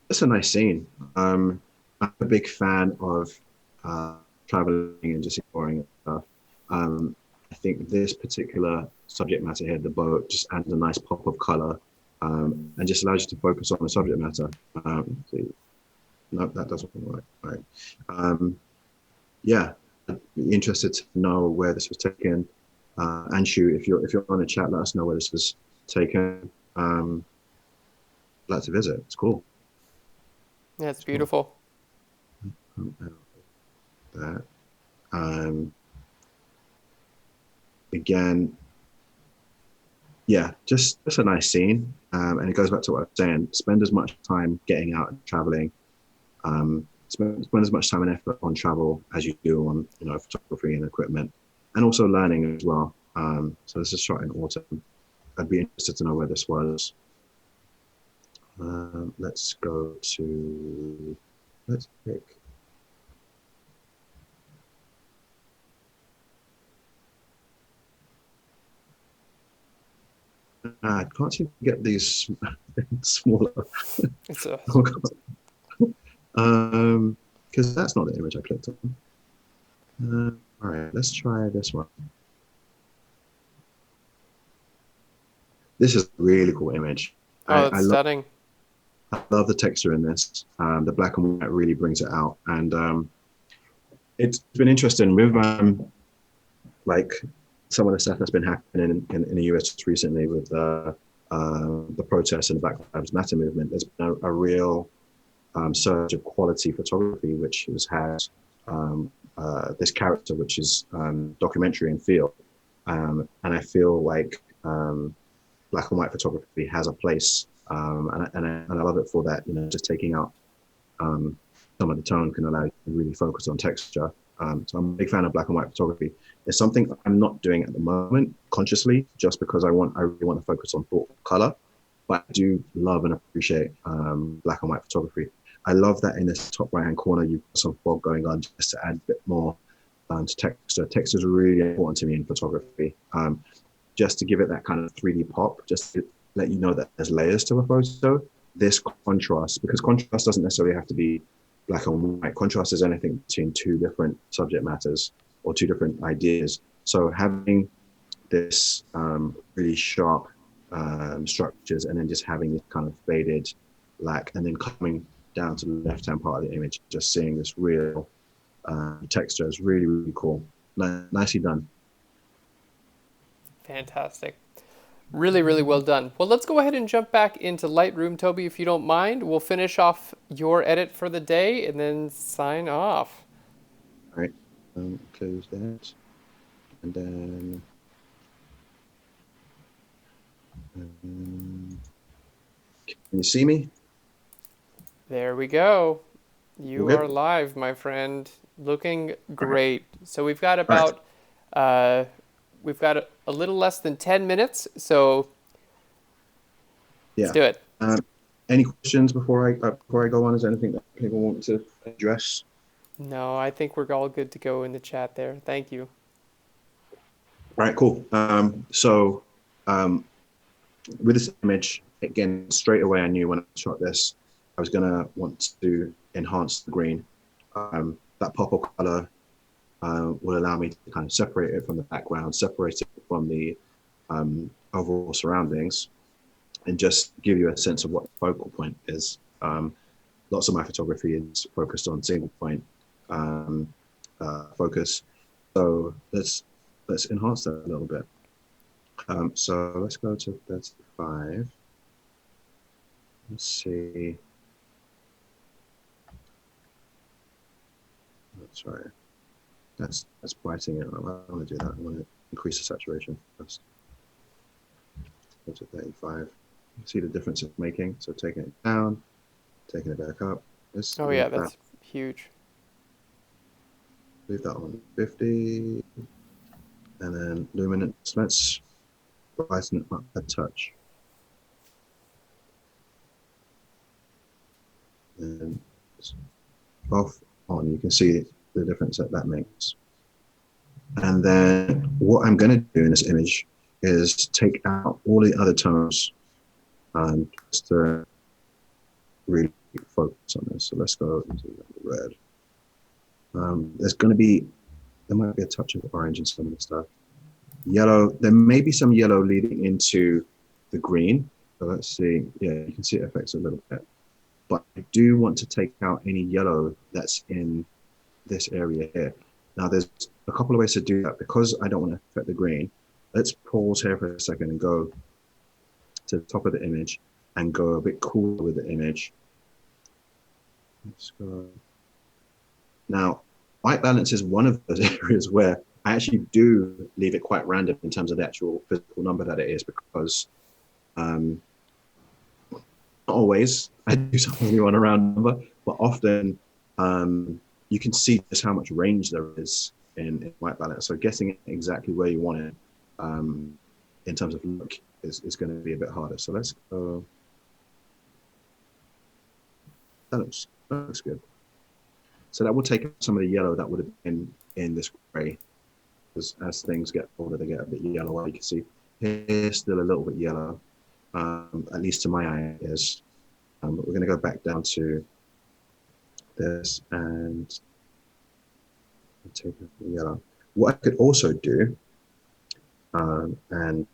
It's a nice scene. I'm a big fan of traveling and just exploring stuff. I think this particular subject matter here, the boat, just adds a nice pop of color and just allows you to focus on the subject matter. See, no, that doesn't work. Right. Yeah, I'd be interested to know where this was taken. And Shu, if you're on the chat, let us know where this was taken. I'd like to visit. It's cool. Yeah, it's It's cool. beautiful. That. Again, yeah, just a nice scene. And it goes back to what I was saying. Spend as much time getting out and traveling. Spend as much time and effort on travel as you do on photography and equipment, and also learning as well. So this is shot in autumn. I'd be interested to know where this was. Let's go to, let's pick. I can't seem to get these smaller. It's a Because that's not the image I clicked on. All right, let's try this one. This is a really cool image. it's stunning. I love the texture in this. The black and white really brings it out, and it's been interesting with like some of the stuff that's been happening in the US recently with the protests and the Black Lives Matter movement. There's been a real surge of quality photography, which has had this character, which is documentary and feel, and I feel like black and white photography has a place, and I love it for that. Just taking out some of the tone can allow you to really focus on texture. So I'm a big fan of black and white photography. It's something I'm not doing at the moment consciously, just because I really want to focus on thoughtful color. But I do love and appreciate black and white photography. I love that in this top right hand corner you've got some fog going on just to add a bit more to texture. Texture is really important to me in photography. Just to give it that kind of 3D pop, just to let you know that there's layers to a photo. This contrast, because contrast doesn't necessarily have to be black and white. Contrast is anything between two different subject matters or two different ideas. So having this really sharp structures and then just having this kind of faded black and then coming down to the left-hand part of the image, just seeing this real texture is really, really cool. Nicely done. Fantastic. Really, really well done. Well, let's go ahead and jump back into Lightroom, Tobi, if you don't mind. We'll finish off your edit for the day and then sign off. All right, close that. And then can you see me? There we go. You We're are good? live, my friend. Looking All right. great. So we've got All right. about a little less than 10 minutes. So let's Yeah. do it. Any questions before I go on? Is there anything that people want to address? No, I think we're all good to go in the chat there. Thank you. All right, cool. So with this image, again, straight away I knew when I shot this, I was gonna want to enhance the green. That pop of color will allow me to kind of separate it from the background, separate it from the overall surroundings, and just give you a sense of what the focal point is. Lots of my photography is focused on single point focus. So let's enhance that a little bit. So let's go to 35. Let's see. Sorry, that's brightening it. I want to do that. I want to increase the saturation first. Go to 35. See the difference it's making. So taking it down, taking it back up. Let's Oh, yeah, that's huge. leave that on 50. And then luminance, let's brighten it up a touch. And off, on. You can see the difference that that makes. And then what I'm going to do in this image is take out all the other tones just to really focus on this. So let's go into the red. There might be a touch of orange in some of the stuff. Yellow, there may be some yellow leading into the green. So let's see. Yeah, you can see it affects a little bit. But I do want to take out any yellow that's in this area here. Now, there's a couple of ways to do that. Because I don't want to affect the green, let's pause here for a second and go to the top of the image and go a bit cooler with the image. Let's go. Now, white balance is one of those areas where I actually do leave it quite random in terms of the actual physical number that it is, because not always I do something on a round number, but often you can see just how much range there is in white balance. So guessing exactly where you want it in terms of look is going to be a bit harder. So let's go. That looks good. So that will take some of the yellow that would have been in this gray. Because as things get older, they get a bit yellow. You can see here's still a little bit yellow, at least to my eye is. But we're going to go back down to this and take the yellow. What I could also do, and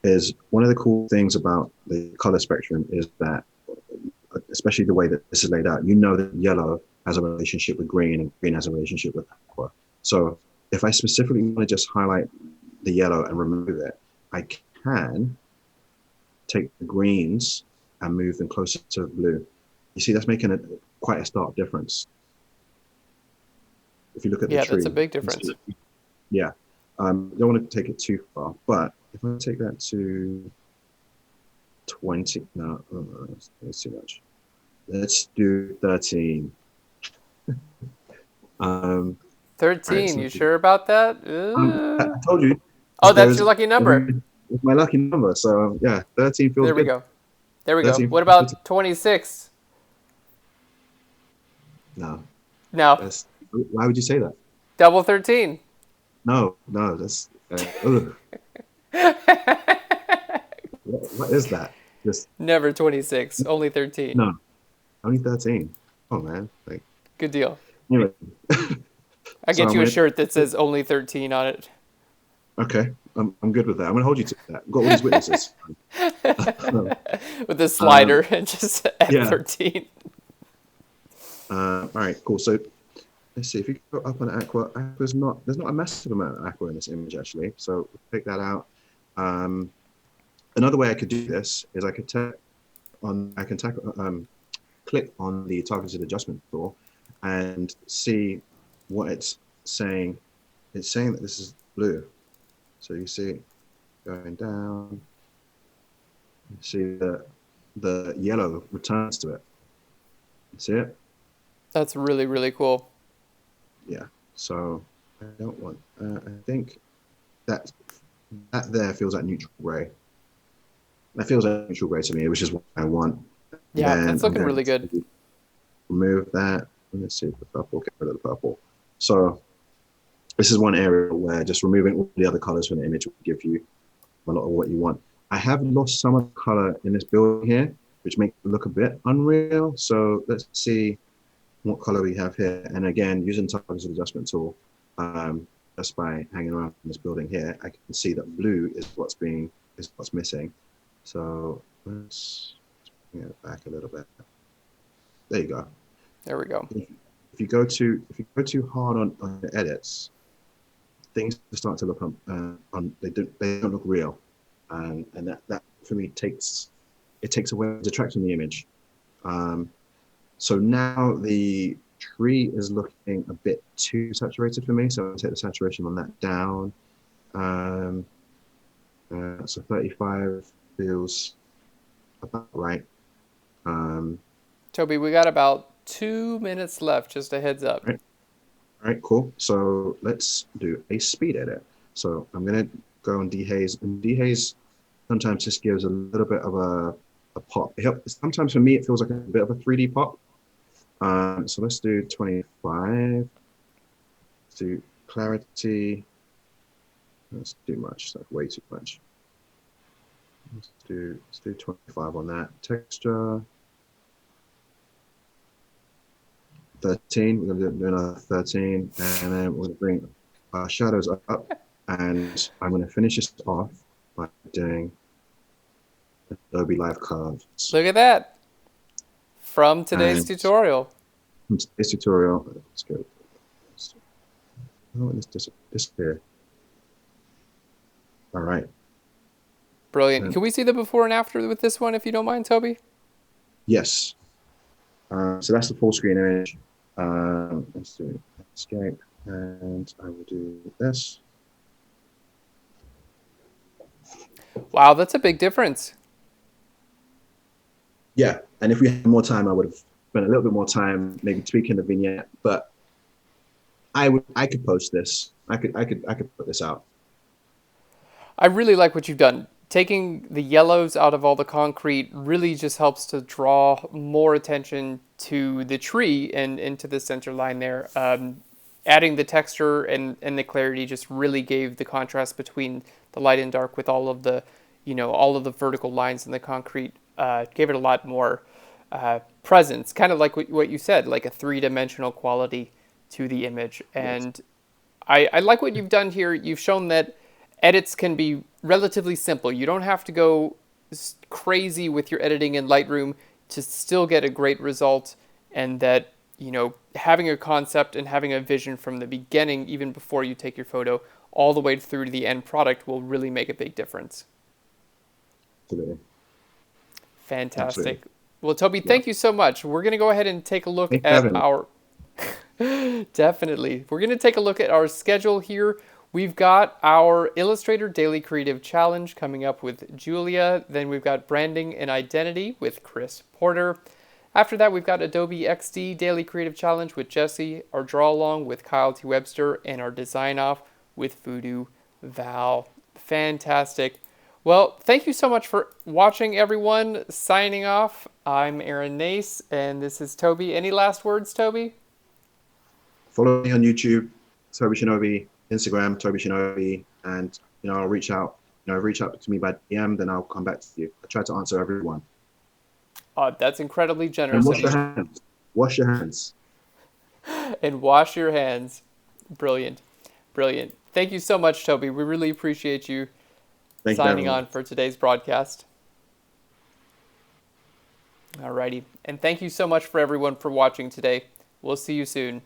is one of the cool things about the color spectrum is that, especially the way that this is laid out, you know that yellow has a relationship with green and green has a relationship with aqua. So if I specifically want to just highlight the yellow and remove it, I can take the greens and move them closer to blue. You see, that's making quite a stark difference. If you look at the tree. Yeah, that's a big difference. Yeah. Don't want to take it too far, but if I take that to 20, no, that's too much. Let's do 13. 13, right, so you sure about that? I told you. Oh, that's your lucky number. It's my lucky number. So yeah, 13 feels There we good. go. There we go. 13 What about 26? No. No. Why would you say that? Double 13. No, that's what is that? Just Never 26, only 13. no, only 13. Oh man, like Good deal. anyway. I So get I'm you a gonna- shirt that says only 13 on it. Okay, I'm good with that. I'm gonna hold you to that. I've got all these witnesses. With the slider and just at yeah. 13. All right, cool. So let's see if you go up on aqua. There's not a massive amount of aqua in this image actually. So we'll take that out. Another way I could do this is I could click on the targeted adjustment tool and see what it's saying. It's saying that this is blue. So you see it going down. You see the yellow returns to it. See it? That's really, really cool. Yeah. So I don't want. I think that there feels like neutral gray. That feels like neutral gray to me, which is what I want. Yeah, Then that's looking really good. Remove that. Let's see the purple. Get rid of the purple. So this is one area where just removing all the other colors from the image will give you a lot of what you want. I have lost some of the color in this building here, which makes it look a bit unreal. So let's see what color we have here. And again, using targeted adjustment tool, just by hanging around in this building here, I can see that blue is what's missing. So let's bring it back a little bit. There you go. There we go. If you go too hard on the edits, things start to look they don't look real, and that for me takes away, detracts from the image. So now the tree is looking a bit too saturated for me, so I'll take the saturation on that down. So 35 feels about right. Toby, we got about 2 minutes left, just a heads up. Right. All right, cool. So let's do a speed edit. So I'm going to go on dehaze, and dehaze sometimes just gives a little bit of a pop. Sometimes for me, it feels like a bit of a 3D pop. So let's do 25. Let's do clarity. That's too much. That's way too much. Let's do 25 on that. Texture. 13. We're going to do another 13. And then we're going to bring our shadows up. And I'm going to finish this off by doing Adobe Live Cards. Look at that. From today's And tutorial. from today's tutorial, let's go. Oh, let's disappear. All right. Brilliant. Can we see the before and after with this one, if you don't mind, Tobi? Yes. So that's the full screen image. Let's do escape, and I will do this. Wow, that's a big difference. Yeah, and if we had more time, I would have spent a little bit more time maybe tweaking the vignette. But I could post this. I could put this out. I really like what you've done. Taking the yellows out of all the concrete really just helps to draw more attention to the tree and into the center line there. Adding the texture and the clarity just really gave the contrast between the light and dark with all of the, all of the vertical lines in the concrete. Gave it a lot more presence, kind of like what you said, like a three-dimensional quality to the image. And I like what you've done here. You've shown that edits can be relatively simple. You don't have to go crazy with your editing in Lightroom to still get a great result, and that, having a concept and having a vision from the beginning, even before you take your photo, all the way through to the end product will really make a big difference. Absolutely. Fantastic. Absolutely. Well, Tobi, thank you so much. We're going to go ahead and take a look Thanks for at having me. our... Definitely. We're going to take a look at our schedule here. We've got our Illustrator Daily Creative Challenge coming up with Julia. Then we've got Branding and Identity with Chris Porter. After that, we've got Adobe XD Daily Creative Challenge with Jesse, our Draw Along with Kyle T. Webster, and our Design Off with Voodoo Val. Fantastic. Well, thank you so much for watching, everyone. Signing off, I'm Aaron Nace, and this is Tobi. Any last words, Tobi? Follow me on YouTube, Tobi Shinobi, Instagram, Tobi Shinobi, and I'll reach out. Reach out to me by DM, then I'll come back to you. I try to answer everyone. That's incredibly And generous. wash your hands. Wash your hands. And wash your hands. Brilliant. Brilliant. Thank you so much, Tobi. We really appreciate you signing on for today's broadcast. Alrighty. And thank you so much for everyone for watching today. We'll see you soon.